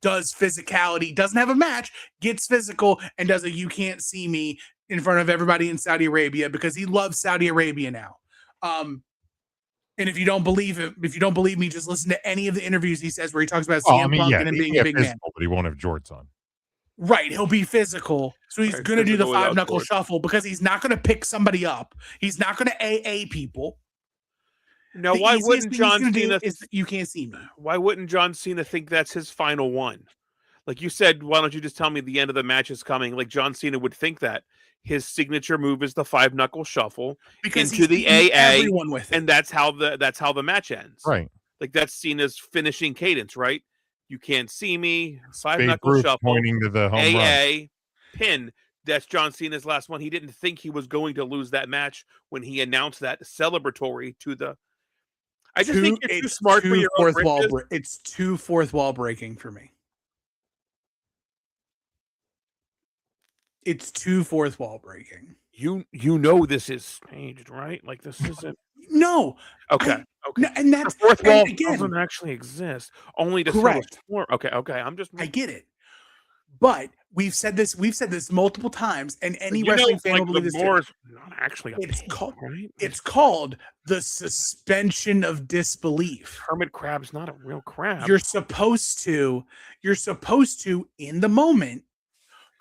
does physicality, doesn't have a match, gets physical, and does a You Can't See Me in front of everybody in Saudi Arabia because he loves Saudi Arabia now. And if you don't believe me, just listen to any of the interviews he says where he talks about CM Punk and him being a big man. But he won't have jorts on. Right, he'll be physical. So he's going to do the 5-knuckle shuffle because he's not going to pick somebody up. He's not going to AA people. Now, why wouldn't John Cena? You Can't See Me. Why wouldn't John Cena think that's his final one? Like you said, why don't you just tell me the end of the match is coming? Like John Cena would think that his signature move is the 5-knuckle shuffle because into the AA, with and that's how the match ends. Right. Like that's Cena's finishing cadence, right? You Can't See Me, 5-knuckle shuffle, pointing to the home AA, run. pin. That's John Cena's last one. He didn't think he was going to lose that match when he announced that celebratory to the. I just think you're too smart for your own britches. It's too fourth wall breaking for me. It's too fourth wall breaking. You know this is staged, right? Like this isn't. No. Okay. Okay. No, and that's the fourth wall again, doesn't actually exist. Only to correct. Okay. I'm just. I get it, but we've said this multiple times, and any wrestling fan will believe this. Not actually. It's called the suspension of disbelief. Hermit crab's not a real crab. You're supposed to in the moment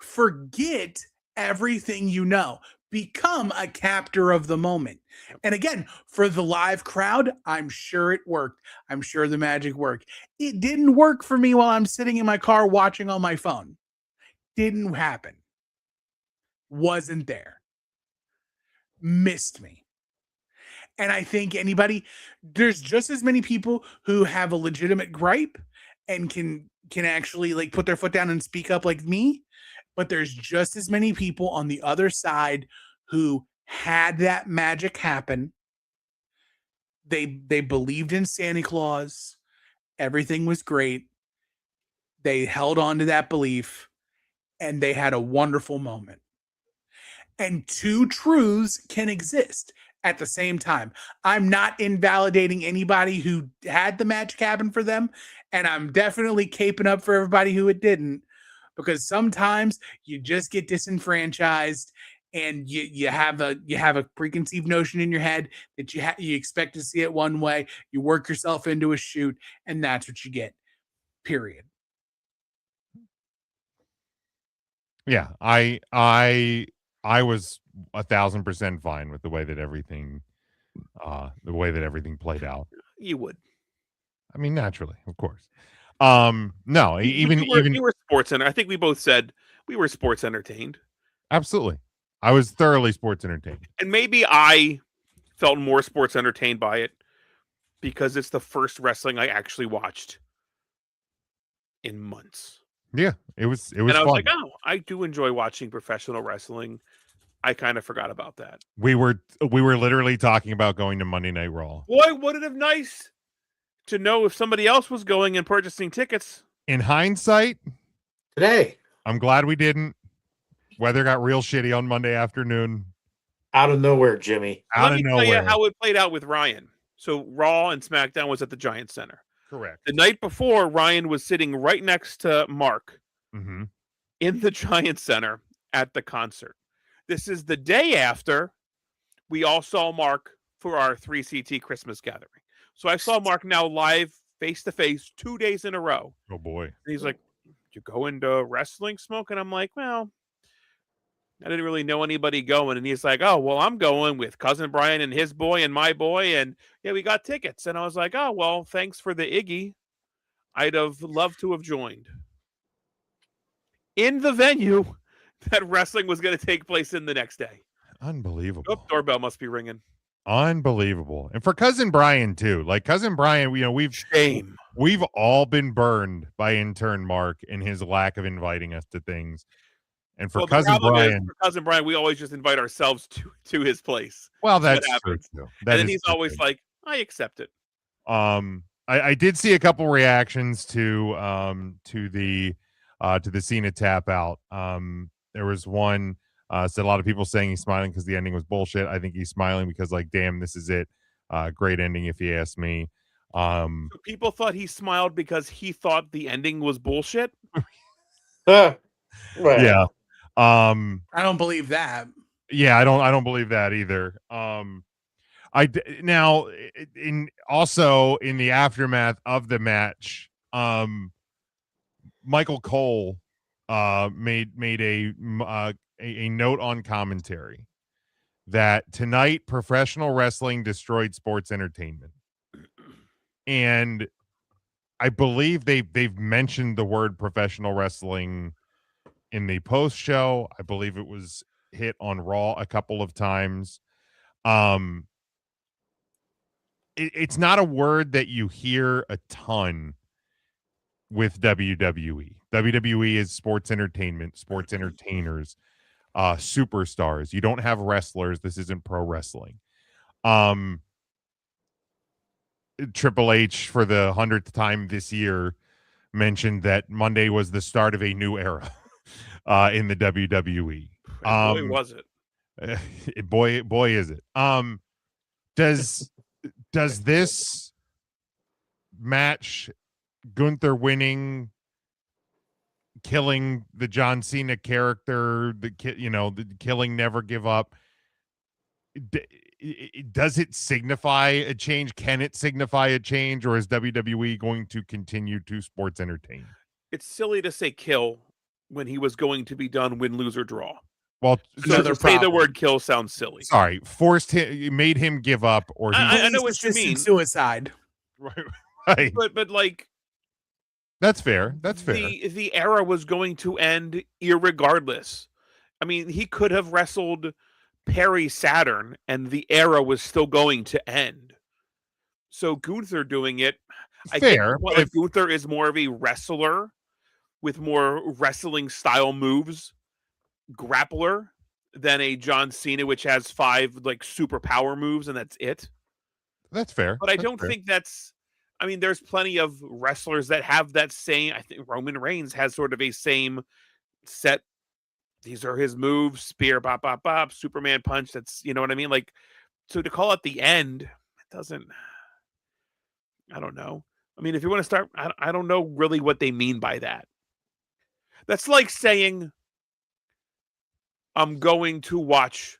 forget everything you know. Become a captor of the moment. And again, for the live crowd, I'm sure it worked. I'm sure the magic worked. It didn't work for me while I'm sitting in my car watching on my phone. Didn't happen. Wasn't there. Missed me. And I think there's just as many people who have a legitimate gripe and can actually like put their foot down and speak up like me. But there's just as many people on the other side who had that magic happen. They believed in Santa Claus. Everything was great. They held on to that belief, and they had a wonderful moment. And two truths can exist at the same time. I'm not invalidating anybody who had the magic happen for them, and I'm definitely caping up for everybody who it didn't. Because sometimes you just get disenfranchised, and you have a preconceived notion in your head that you expect to see it one way. You work yourself into a shoot, and that's what you get. Period. Yeah, I was 1,000% fine with the way that everything played out. You would. I mean, naturally, of course. No, you were sports center. I think we both said we were sports entertained. Absolutely. I was thoroughly sports entertained. And maybe I felt more sports entertained by it because it's the first wrestling I actually watched in months. Yeah, it was and I was fun. like, oh, I do enjoy watching professional wrestling. I kind of forgot about that. We were literally talking about going to Monday Night Raw. Boy, would it have nice to know if somebody else was going and purchasing tickets. In hindsight, today, I'm glad we didn't. Weather got real shitty on Monday afternoon. Out of nowhere, Jimmy. Out of Let me nowhere. tell you how it played out with Ryan. So Raw and SmackDown was at the Giant Center. Correct. The night before, Ryan was sitting right next to Mark in the Giant Center at the concert. This is the day after we all saw Mark for our 3CT Christmas gathering. So I saw Mark now live face-to-face 2 days in a row. Oh, boy. And he's like, you go into wrestling, Smoke? And I'm like, well, I didn't really know anybody going. And he's like, oh, well, I'm going with Cousin Brian and his boy and my boy. And, yeah, we got tickets. And I was like, oh, well, thanks for the Iggy. I'd have loved to have joined in the venue that wrestling was going to take place in the next day. Unbelievable. Oh, doorbell must be ringing. Unbelievable. And for Cousin Brian too. Like Cousin Brian, we've all been burned by intern Mark and his lack of inviting us to things. And for Cousin Brian, we always just invite ourselves to his place. Well, that's true too. And then he's always like, I accept it. I did see a couple reactions to the Cena tap out. There was one said a lot of people saying he's smiling because the ending was bullshit. I think he's smiling because, like, damn, this is it. Great ending, if you ask me. So people thought he smiled because he thought the ending was bullshit. Right. Yeah. I don't believe that. Yeah, I don't believe that either. Now in the aftermath of the match, Michael Cole made a note on commentary that tonight professional wrestling destroyed sports entertainment. And I believe they've mentioned the word professional wrestling in the post show. I believe it was hit on Raw a couple of times. It's not a word that you hear a ton with WWE. WWE is sports entertainment, sports entertainers, superstars. You don't have wrestlers. This isn't pro wrestling. Triple H, for the 100th time this year, mentioned that Monday was the start of a new era in the WWE. Boy, was it. Boy, is it. Does this match, Gunther winning, killing the John Cena character, the killing Never Give Up, does it signify a change? Can it signify a change, or is WWE going to continue to sports entertain? It's silly to say kill when he was going to be done win, lose, or draw. Well, so to say the word kill sounds silly. Sorry, made him give up, or I know what you mean. Suicide. Right. But like, that's fair. That's fair. The era was going to end irregardless. I mean, he could have wrestled Perry Saturn, and the era was still going to end. So Gunther doing it, I think Gunther is more of a wrestler with more wrestling style moves, grappler, than a John Cena, which has 5 like super power moves, and that's it. That's fair. But I don't think that's. I mean, there's plenty of wrestlers that have that same. I think Roman Reigns has sort of a same set. These are his moves: spear, bop, bop, bop, Superman punch. That's, you know what I mean. Like, so to call it the end, it doesn't. I don't know. I mean, if you want to start, I don't know really what they mean by that. That's like saying, I'm going to watch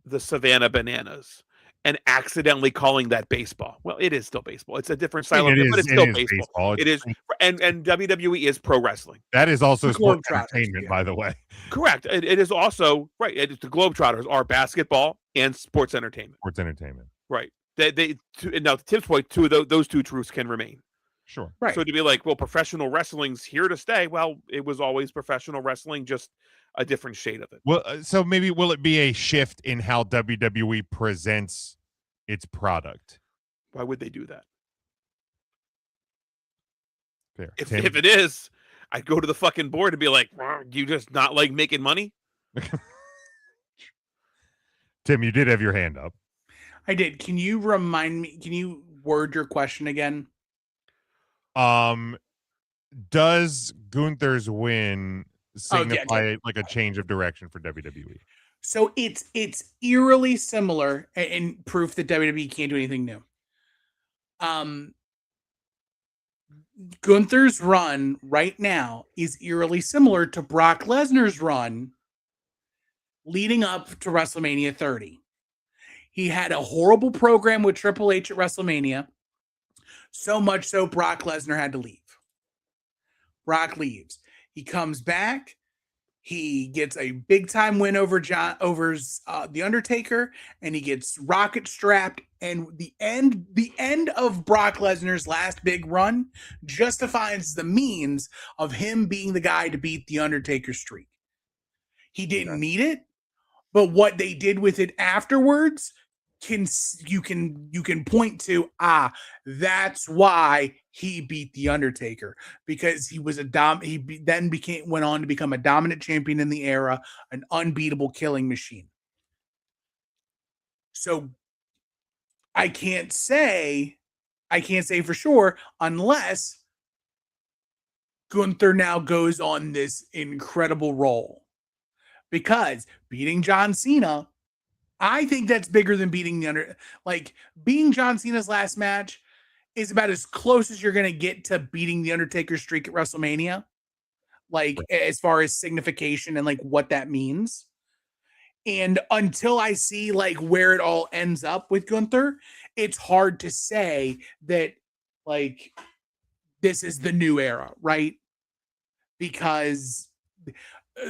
the Savannah Bananas and accidentally calling that baseball. Well, it is still baseball. It's a different style, but it's still baseball. It is, and WWE is pro wrestling. That is also sports entertainment, by the way. Correct. It is also right. The Globetrotters are basketball and sports entertainment. Sports entertainment. Right. Now, to Tim's point, those two truths can remain. Sure. Right. So to be like, well, professional wrestling's here to stay. Well, it was always professional wrestling, just a different shade of it. Well, so maybe will it be a shift in how WWE presents its product? Why would they do that? Fair. If it is, I'd go to the fucking board and be like, do you just not like making money? Tim, you did have your hand up. I did. Can you remind me? Can you word your question again? Does Gunther's win signify like a change of direction for WWE? So it's eerily similar, and proof that WWE can't do anything new. Gunther's run right now is eerily similar to Brock Lesnar's run leading up to WrestleMania 30. He had a horrible program with Triple H at WrestleMania, so much so Brock Lesnar had to leave. Brock leaves. He comes back. He gets a big time win over the Undertaker, and he gets rocket strapped. And the end of Brock Lesnar's last big run justifies the means of him being the guy to beat the Undertaker's streak. He didn't need it, but what they did with it afterwards you can point to, that's why he beat the Undertaker, because he was went on to become a dominant champion in the era, an unbeatable killing machine. So I can't say for sure unless Gunther now goes on this incredible roll, because beating John Cena, I think that's bigger than beating beating John Cena's last match is about as close as you're going to get to beating the Undertaker's streak at WrestleMania. As far as signification and what that means. And until I see where it all ends up with Gunther, it's hard to say that this is the new era, right? Because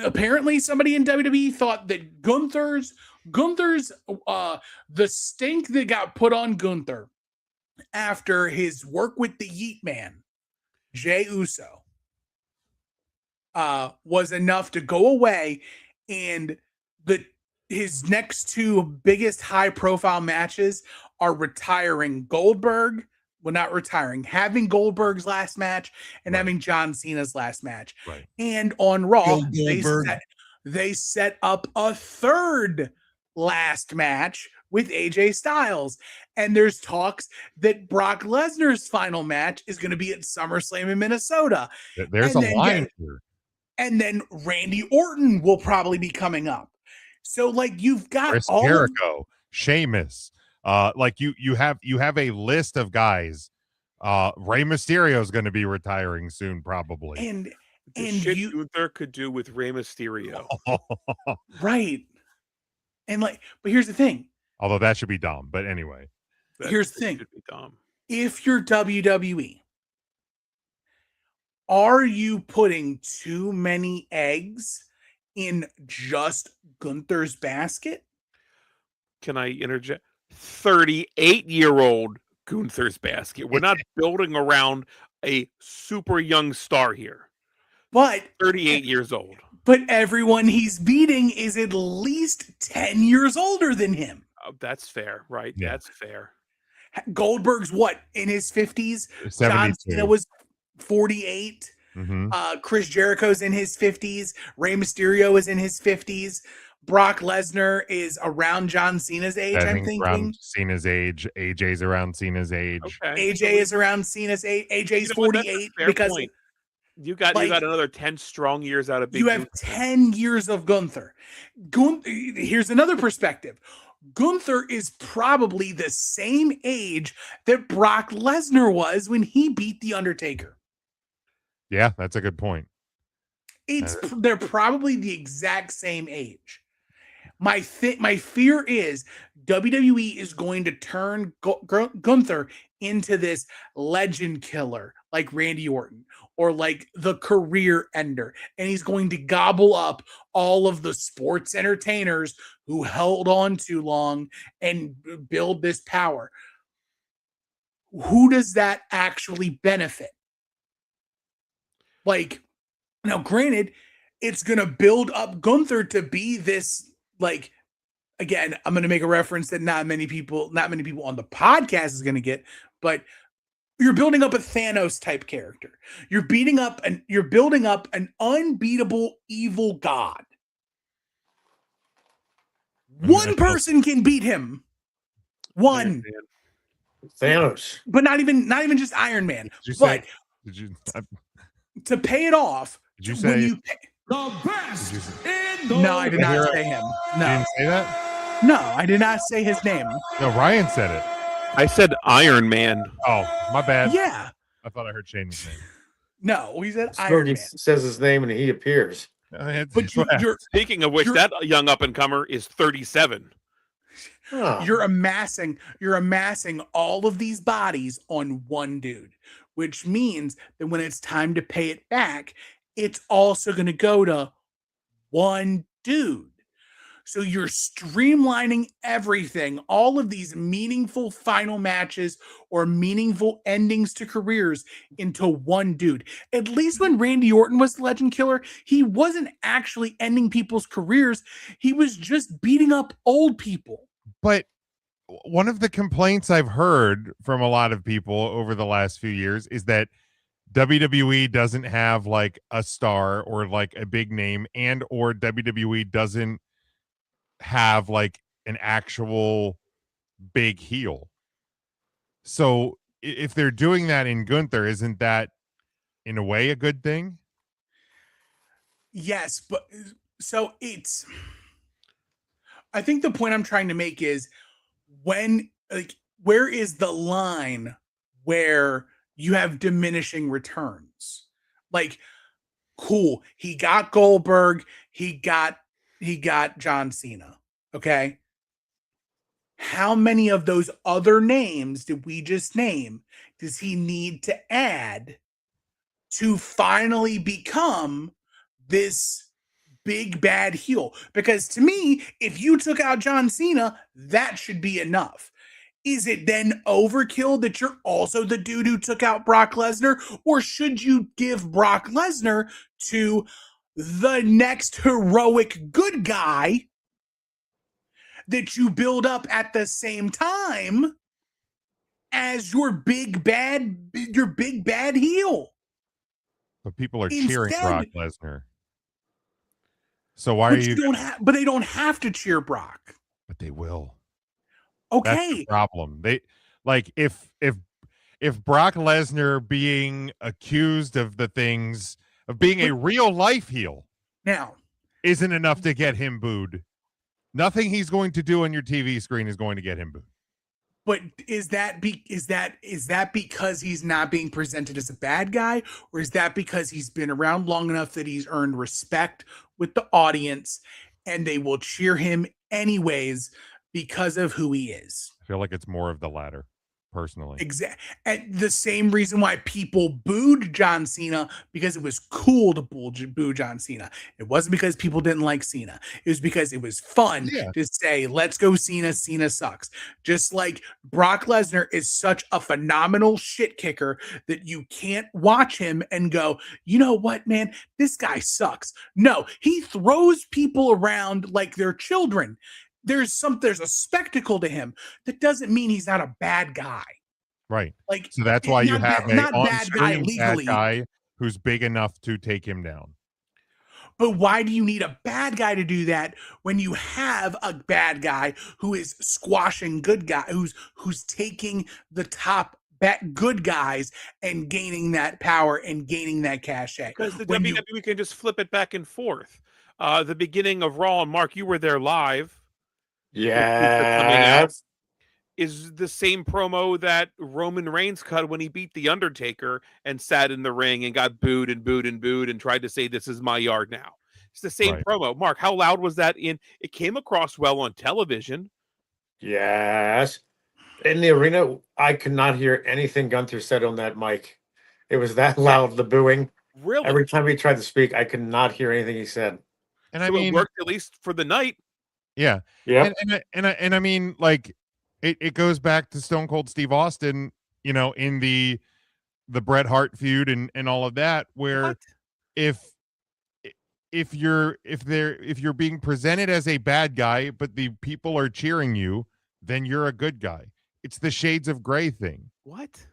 apparently somebody in WWE thought that Gunther's the stink that got put on Gunther after his work with the Yeet Man, Jey Uso, was enough to go away, and his next two biggest high profile matches are retiring Goldberg. Well, not retiring, having Goldberg's last match and having John Cena's last match. Right. And on Raw, they set up a third last match with AJ Styles. And there's talks that Brock Lesnar's final match is going to be at SummerSlam in Minnesota. There's a line here. And then Randy Orton will probably be coming up. So you've got Chris Jericho, Sheamus. You have a list of guys. Rey Mysterio is going to be retiring soon, probably. And Gunther could do with Rey Mysterio. Right. And but here's the thing. Although that should be dumb, but anyway. Here's the thing. If you're WWE, are you putting too many eggs in just Gunther's basket? Can I interject? 38-year-old Gunther's basket. We're not building around a super young star here. But 38 years old. But everyone he's beating is at least 10 years older than him. Oh, that's fair, right? Yeah. That's fair. Goldberg's in his 50s? 72. John Cena was 48. Mm-hmm. Chris Jericho's in his 50s. Rey Mysterio is in his 50s. Brock Lesnar is around John Cena's age, I'm thinking. Around Cena's age. AJ's around Cena's age. Okay. AJ is around Cena's age. AJ's 48 because point. You got another 10 strong years out of Big You have 10 years of Gunther. Here's another perspective. Gunther is probably the same age that Brock Lesnar was when he beat The Undertaker. Yeah, that's a good point. They're probably the exact same age. My fear is WWE is going to turn Gunther into this legend killer like Randy Orton or like the career ender. And he's going to gobble up all of the sports entertainers who held on too long and build this power. Who does that actually benefit? Now, granted, it's going to build up Gunther to be this, again, I'm going to make a reference that not many people on the podcast is going to get, but you're building up a Thanos type character. You're building up an unbeatable evil god. One person can beat him. One. Thanos. But not even just Iron Man. To pay it off, did you say the best in the No, I did not say him. No. You didn't say that? No, I did not say his name. No, Ryan said it. I said Iron Man. Oh, my bad. Yeah. I thought I heard Shane's name. No, he said Iron Man. Says his name and he appears. But you're speaking of which, that young up and comer is 37. You're amassing all of these bodies on one dude, which means that when it's time to pay it back, it's also going to go to one dude. So you're streamlining everything, all of these meaningful final matches or meaningful endings to careers into one dude. At least when Randy Orton was the Legend Killer, he wasn't actually ending people's careers. He was just beating up old people. But one of the complaints I've heard from a lot of people over the last few years is that WWE doesn't have like a star or like a big name, and or WWE doesn't have like an actual big heel. So if they're doing that in Gunther, isn't that in a way a good thing? Yes, but so it's, I think the point I'm trying to make is when, like, where is the line where you have diminishing returns? Like, cool, he got Goldberg, he got John Cena. Okay. How many of those other names did we just name does he need to add to finally become this big bad heel? Because to me, if you took out John Cena, that should be enough. Is it then overkill that you're also the dude who took out Brock Lesnar? Or should you give Brock Lesnar to the next heroic good guy that you build up at the same time as your big bad heel? But people are cheering Brock Lesnar. So why But are you? But they don't have to cheer Brock. But they will. Okay. That's the problem. They like if Brock Lesnar being accused of the things of being a real life heel now isn't enough to get him booed. Nothing he's going to do on your TV screen is going to get him booed. But is that because he's not being presented as a bad guy, or is that because he's been around long enough that he's earned respect with the audience and they will cheer him anyways because of who he is? I feel like it's more of the latter, personally. Exactly. And the same reason why people booed John Cena, because it was cool to boo John Cena. It wasn't because people didn't like Cena. It was because it was fun to say, let's go Cena. Cena sucks. Just like Brock Lesnar is such a phenomenal shit kicker that you can't watch him and go, you know what, man, this guy sucks. No, he throws people around like they're children. There's a spectacle to him. That doesn't mean he's not a bad guy. Right. Like, so that's why you have an on-screen bad guy who's big enough to take him down. But why do you need a bad guy to do that when you have a bad guy who is squashing good guy, who's taking the top good guys and gaining that power and gaining that cachet? Because the WWE can just flip it back and forth. The beginning of Raw, and Mark, you were there live. Yes. Is the same promo that Roman Reigns cut when he beat The Undertaker and sat in the ring and got booed and booed and booed and tried to say, this is my yard now. It's the same promo. Mark, how loud was that it came across well on television. Yes. In the arena, I could not hear anything Gunther said on that mic. It was that loud, the booing. Really? Every time he tried to speak, I could not hear anything he said. And so I mean, it worked at least for the night. Yeah. Yeah. And I mean, like, it goes back to Stone Cold Steve Austin, you know, in the Bret Hart feud and all of that, where if you're being presented as a bad guy, but the people are cheering you, then you're a good guy. It's the shades of gray thing. What?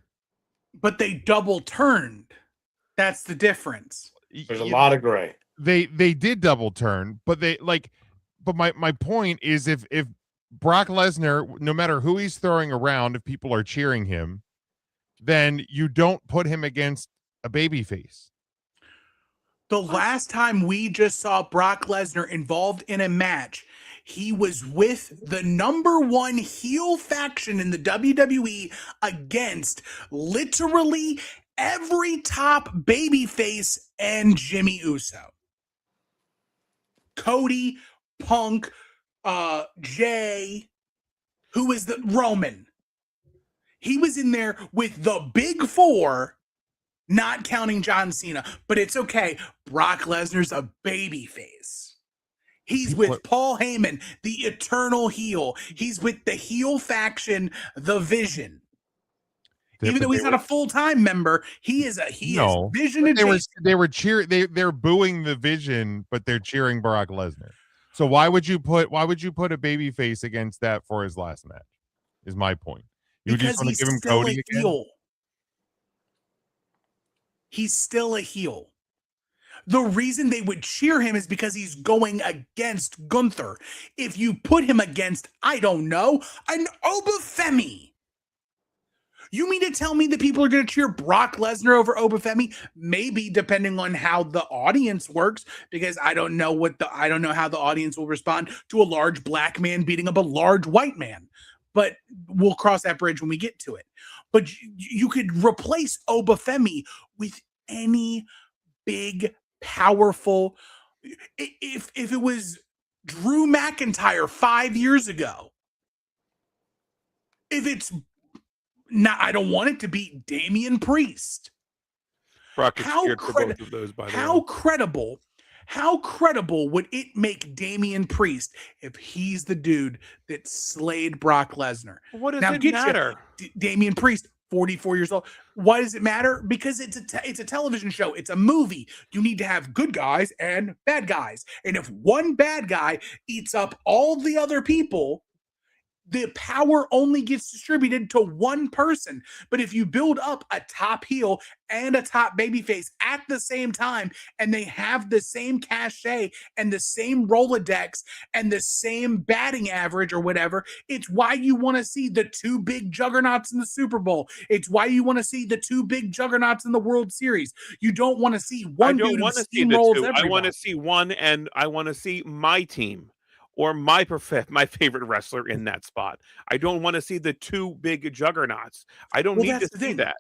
But they double turned. That's the difference. There's a lot of gray. They did double turn, but but my point is if Brock Lesnar, no matter who he's throwing around, if people are cheering him, then you don't put him against a babyface. The last time we just saw Brock Lesnar involved in a match, he was with the #1 heel faction in the WWE against literally every top babyface and Jimmy Uso. Cody, Punk, Jay, who is the Roman. He was in there with the big four, not counting John Cena, but it's okay. Brock Lesnar's a babyface. He's with Paul Heyman, the eternal heel. He's with the heel faction, the Vision. Even though he's not a full-time member, he is Vision adjacent. They're booing the Vision, but they're cheering Brock Lesnar. So why would you put a babyface against that for his last match? Is my point. You Because just want to he's give him still Cody a again? heel. He's still a heel. The reason they would cheer him is because he's going against Gunther. If you put him against, I don't know, an Obafemi. You mean to tell me that people are going to cheer Brock Lesnar over Obafemi? Maybe, depending on how the audience works, because I don't know how the audience will respond to a large black man beating up a large white man. But we'll cross that bridge when we get to it. But you could replace Obafemi with any big, powerful. If it was Drew McIntyre 5 years ago, if it's not, I don't want it to be Damian Priest. Brock is scared for both of those, by the way. How credible would it make Damian Priest if he's the dude that slayed Brock Lesnar? What does it matter? Damian Priest, 44 years old. Why does it matter? Because it's a television show. It's a movie. You need to have good guys and bad guys. And if one bad guy eats up all the other people, the power only gets distributed to one person. But if you build up a top heel and a top babyface at the same time, and they have the same cachet and the same Rolodex and the same batting average or whatever, it's why you want to see the two big juggernauts in the Super Bowl. It's why you want to see the two big juggernauts in the World Series. You don't want to see one dude who steamrolls everybody. I want to see one, and I want to see my team. Or my favorite wrestler in that spot. I don't want to see the two big juggernauts. I don't need to see that.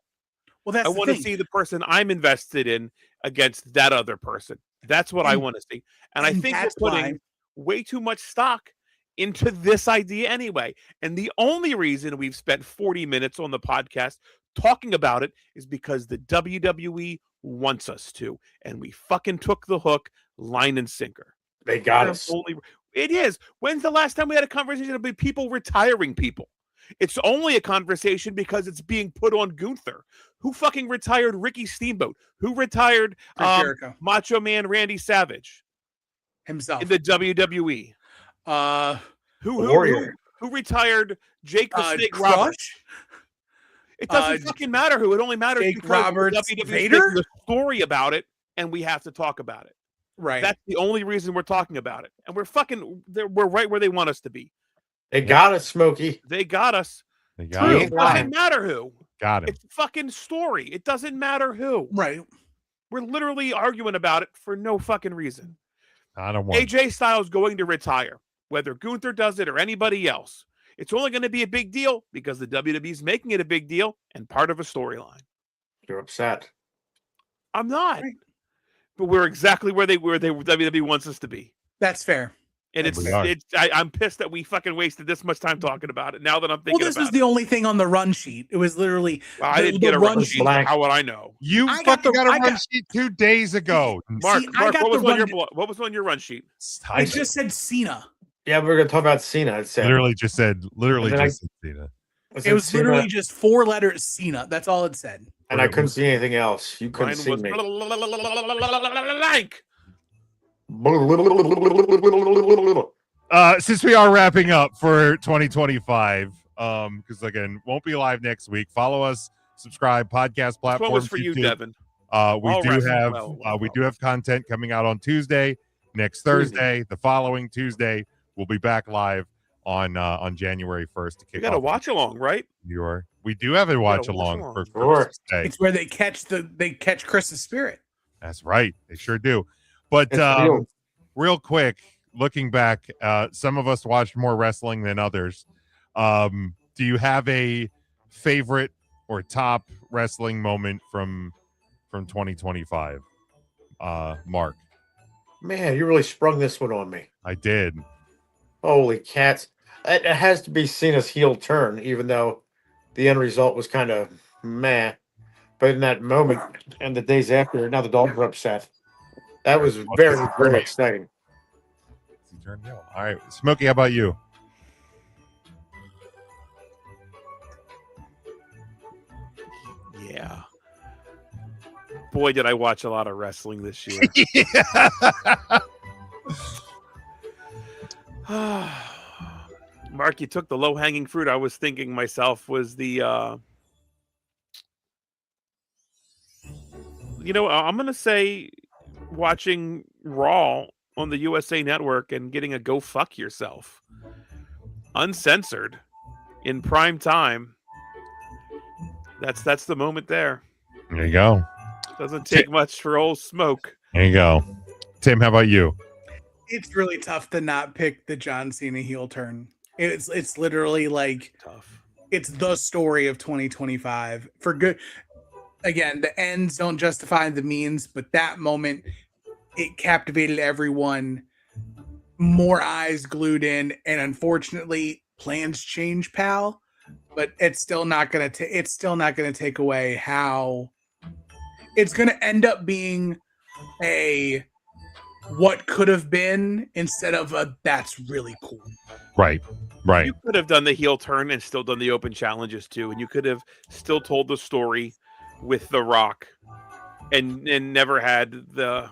Well, that's I want to see the person I'm invested in against that other person. That's what I want to see. And I think we're putting way too much stock into this idea anyway. And the only reason we've spent 40 minutes on the podcast talking about it is because the WWE wants us to. And we fucking took the hook, line and sinker. They got us. It is. When's the last time we had a conversation about people retiring people? It's only a conversation because it's being put on Gunther. Who fucking retired Ricky Steamboat? Who retired Macho Man Randy Savage? Himself. In the WWE. Who retired Jake the Snake Roberts? It doesn't fucking matter who. It only matters Jake because Roberts, WWE Vader? making a story about it, and we have to talk about it. Right. That's the only reason we're talking about it. And we're right where they want us to be. They got us, Smokey. They got us. They got us. It doesn't matter who. Got him. It's a fucking story. It doesn't matter who. Right. We're literally arguing about it for no fucking reason. I don't want AJ Styles going to retire, whether Gunther does it or anybody else. It's only going to be a big deal because the WWE's making it a big deal and part of a storyline. You're upset. I'm not. Right. But we're exactly where WWE wants us to be. That's fair. And I'm pissed that we fucking wasted this much time talking about it. Now that I'm thinking this was the only thing on the run sheet. It was literally I didn't get a run sheet. How would I know? You got a run sheet 2 days ago. Mark, what was on your run sheet? I just said Cena. Yeah, we're gonna talk about Cena. It said literally just said Cena. It was literally just 4 letters Cena. That's all it said. And I couldn't see anything else. You couldn't see me. Since we are wrapping up for 2025, because again, won't be live next week. Follow us, subscribe, podcast platform. What was for you, Devin? We do have content coming out on Tuesday, next Thursday, the following Tuesday. We'll be back live on January 1st to kick off. We got a watch along, right? We do have a watch along for Christmas Day. It's where they catch Chris's spirit. That's right, they sure do. But real quick, looking back, some of us watched more wrestling than others. Do you have a favorite or top wrestling moment from 2025, Mark? Man, you really sprung this one on me. I did. Holy cats. It has to be Cena's heel turn, even though the end result was kind of meh. But in that moment and the days after, now the dogs are upset. That was very, very exciting. turned heel. All right, Smokey, how about you? Yeah. Boy, did I watch a lot of wrestling this year. Mark, you took the low-hanging fruit. I was thinking myself was the I'm going to say watching Raw on the USA Network and getting a go fuck yourself. Uncensored in prime time. That's the moment there. There you go. Doesn't take much for old Smoke. There you go. Tim, how about you? It's really tough to not pick the John Cena heel turn. It's literally like tough. It's the story of 2025 for good. Again, the ends don't justify the means, but that moment, it captivated everyone. More eyes glued in, and unfortunately, plans change, pal. But it's still not gonna take away how it's gonna end up being a what could have been instead of a that's really cool. Right. You could have done the heel turn and still done the open challenges too, and you could have still told the story with The Rock and never had the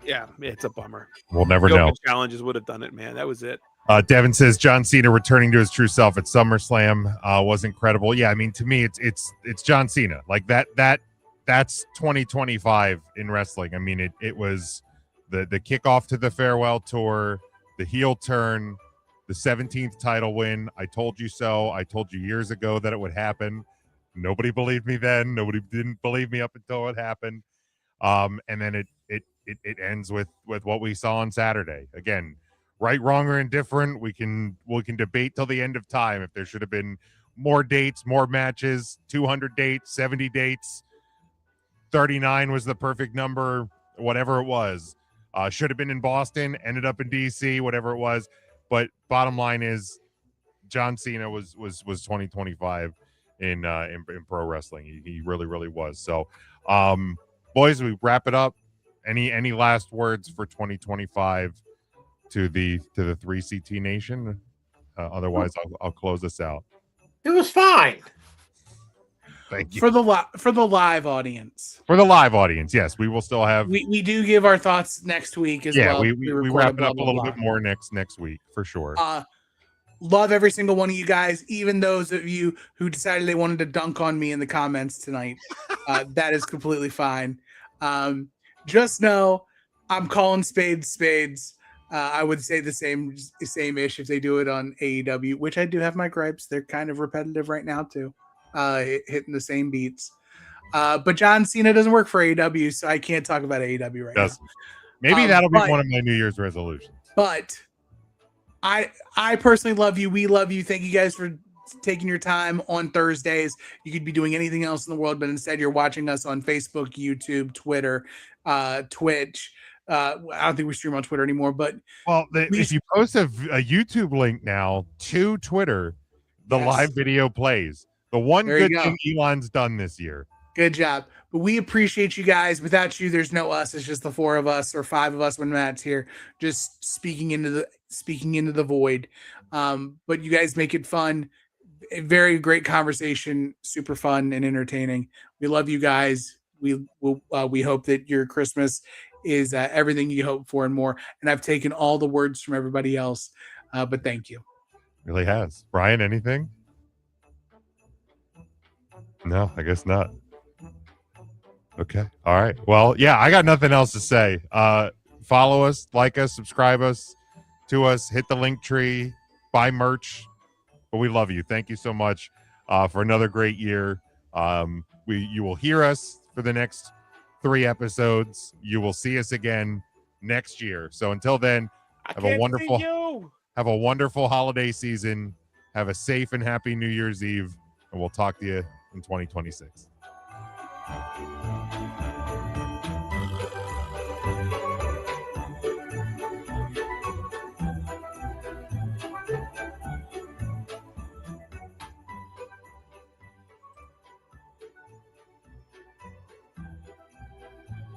it's a bummer. We'll never the know. Open challenges would have done it, man. That was it. Devin says John Cena returning to his true self at SummerSlam was incredible. Yeah, I mean, to me, it's John Cena. Like that's 2025 in wrestling. I mean, it was the kickoff to the farewell tour, the heel turn, the 17th title win. I told you so. I told you years ago that it would happen. Nobody believed me then. Nobody didn't believe me up until it happened. And then it ends with what we saw on Saturday. Again, right, wrong, or indifferent. We can debate till the end of time if there should have been more dates, more matches, 200 dates, 70 dates, 39 was the perfect number, whatever it was. Should have been in Boston, ended up in DC, whatever it was. But bottom line is, John Cena was 2025 in pro wrestling. He really, really was. So, boys, we wrap it up. Any last words for 2025 to the 3CT Nation? Otherwise, I'll close this out. It was fine. Thank you. For the live audience. For the live audience, yes, we will still have. We do give our thoughts next week as well. We record wrap it blah, up blah, a little blah. bit more next week for sure. Love every single one of you guys, even those of you who decided they wanted to dunk on me in the comments tonight. That is completely fine. Just know I'm calling spades. I would say the same-ish if they do it on AEW, which I do have my gripes. They're kind of repetitive right now too, hitting the same beats. But John Cena doesn't work for AEW, so I can't talk about AEW right now. Maybe that'll be one of my New Year's resolutions. But I personally love you. We love you. Thank you guys for taking your time on Thursdays. You could be doing anything else in the world, but instead you're watching us on Facebook, YouTube, Twitter, Twitch. I don't think we stream on Twitter anymore, but if you post a YouTube link now to Twitter, the live video plays. The one There you good go. thing Elon's done this year. Good job. But we appreciate you guys. Without you, there's no us. It's just the four of us or five of us when Matt's here, just speaking into the void. But you guys make it fun. A very great conversation, super fun and entertaining. We love you guys. We hope that your Christmas is everything you hope for and more. And I've taken all the words from everybody else, but thank you. Really has. Brian, anything? No, I guess not. Okay. All right. Well, yeah, I got nothing else to say. Follow us, like us, subscribe us to us, hit the link tree, buy merch. But we love you. Thank you so much for another great year. You will hear us for the next 3 episodes. You will see us again next year. So until then, have a wonderful holiday season. Have a safe and happy New Year's Eve, and we'll talk to you in 2026.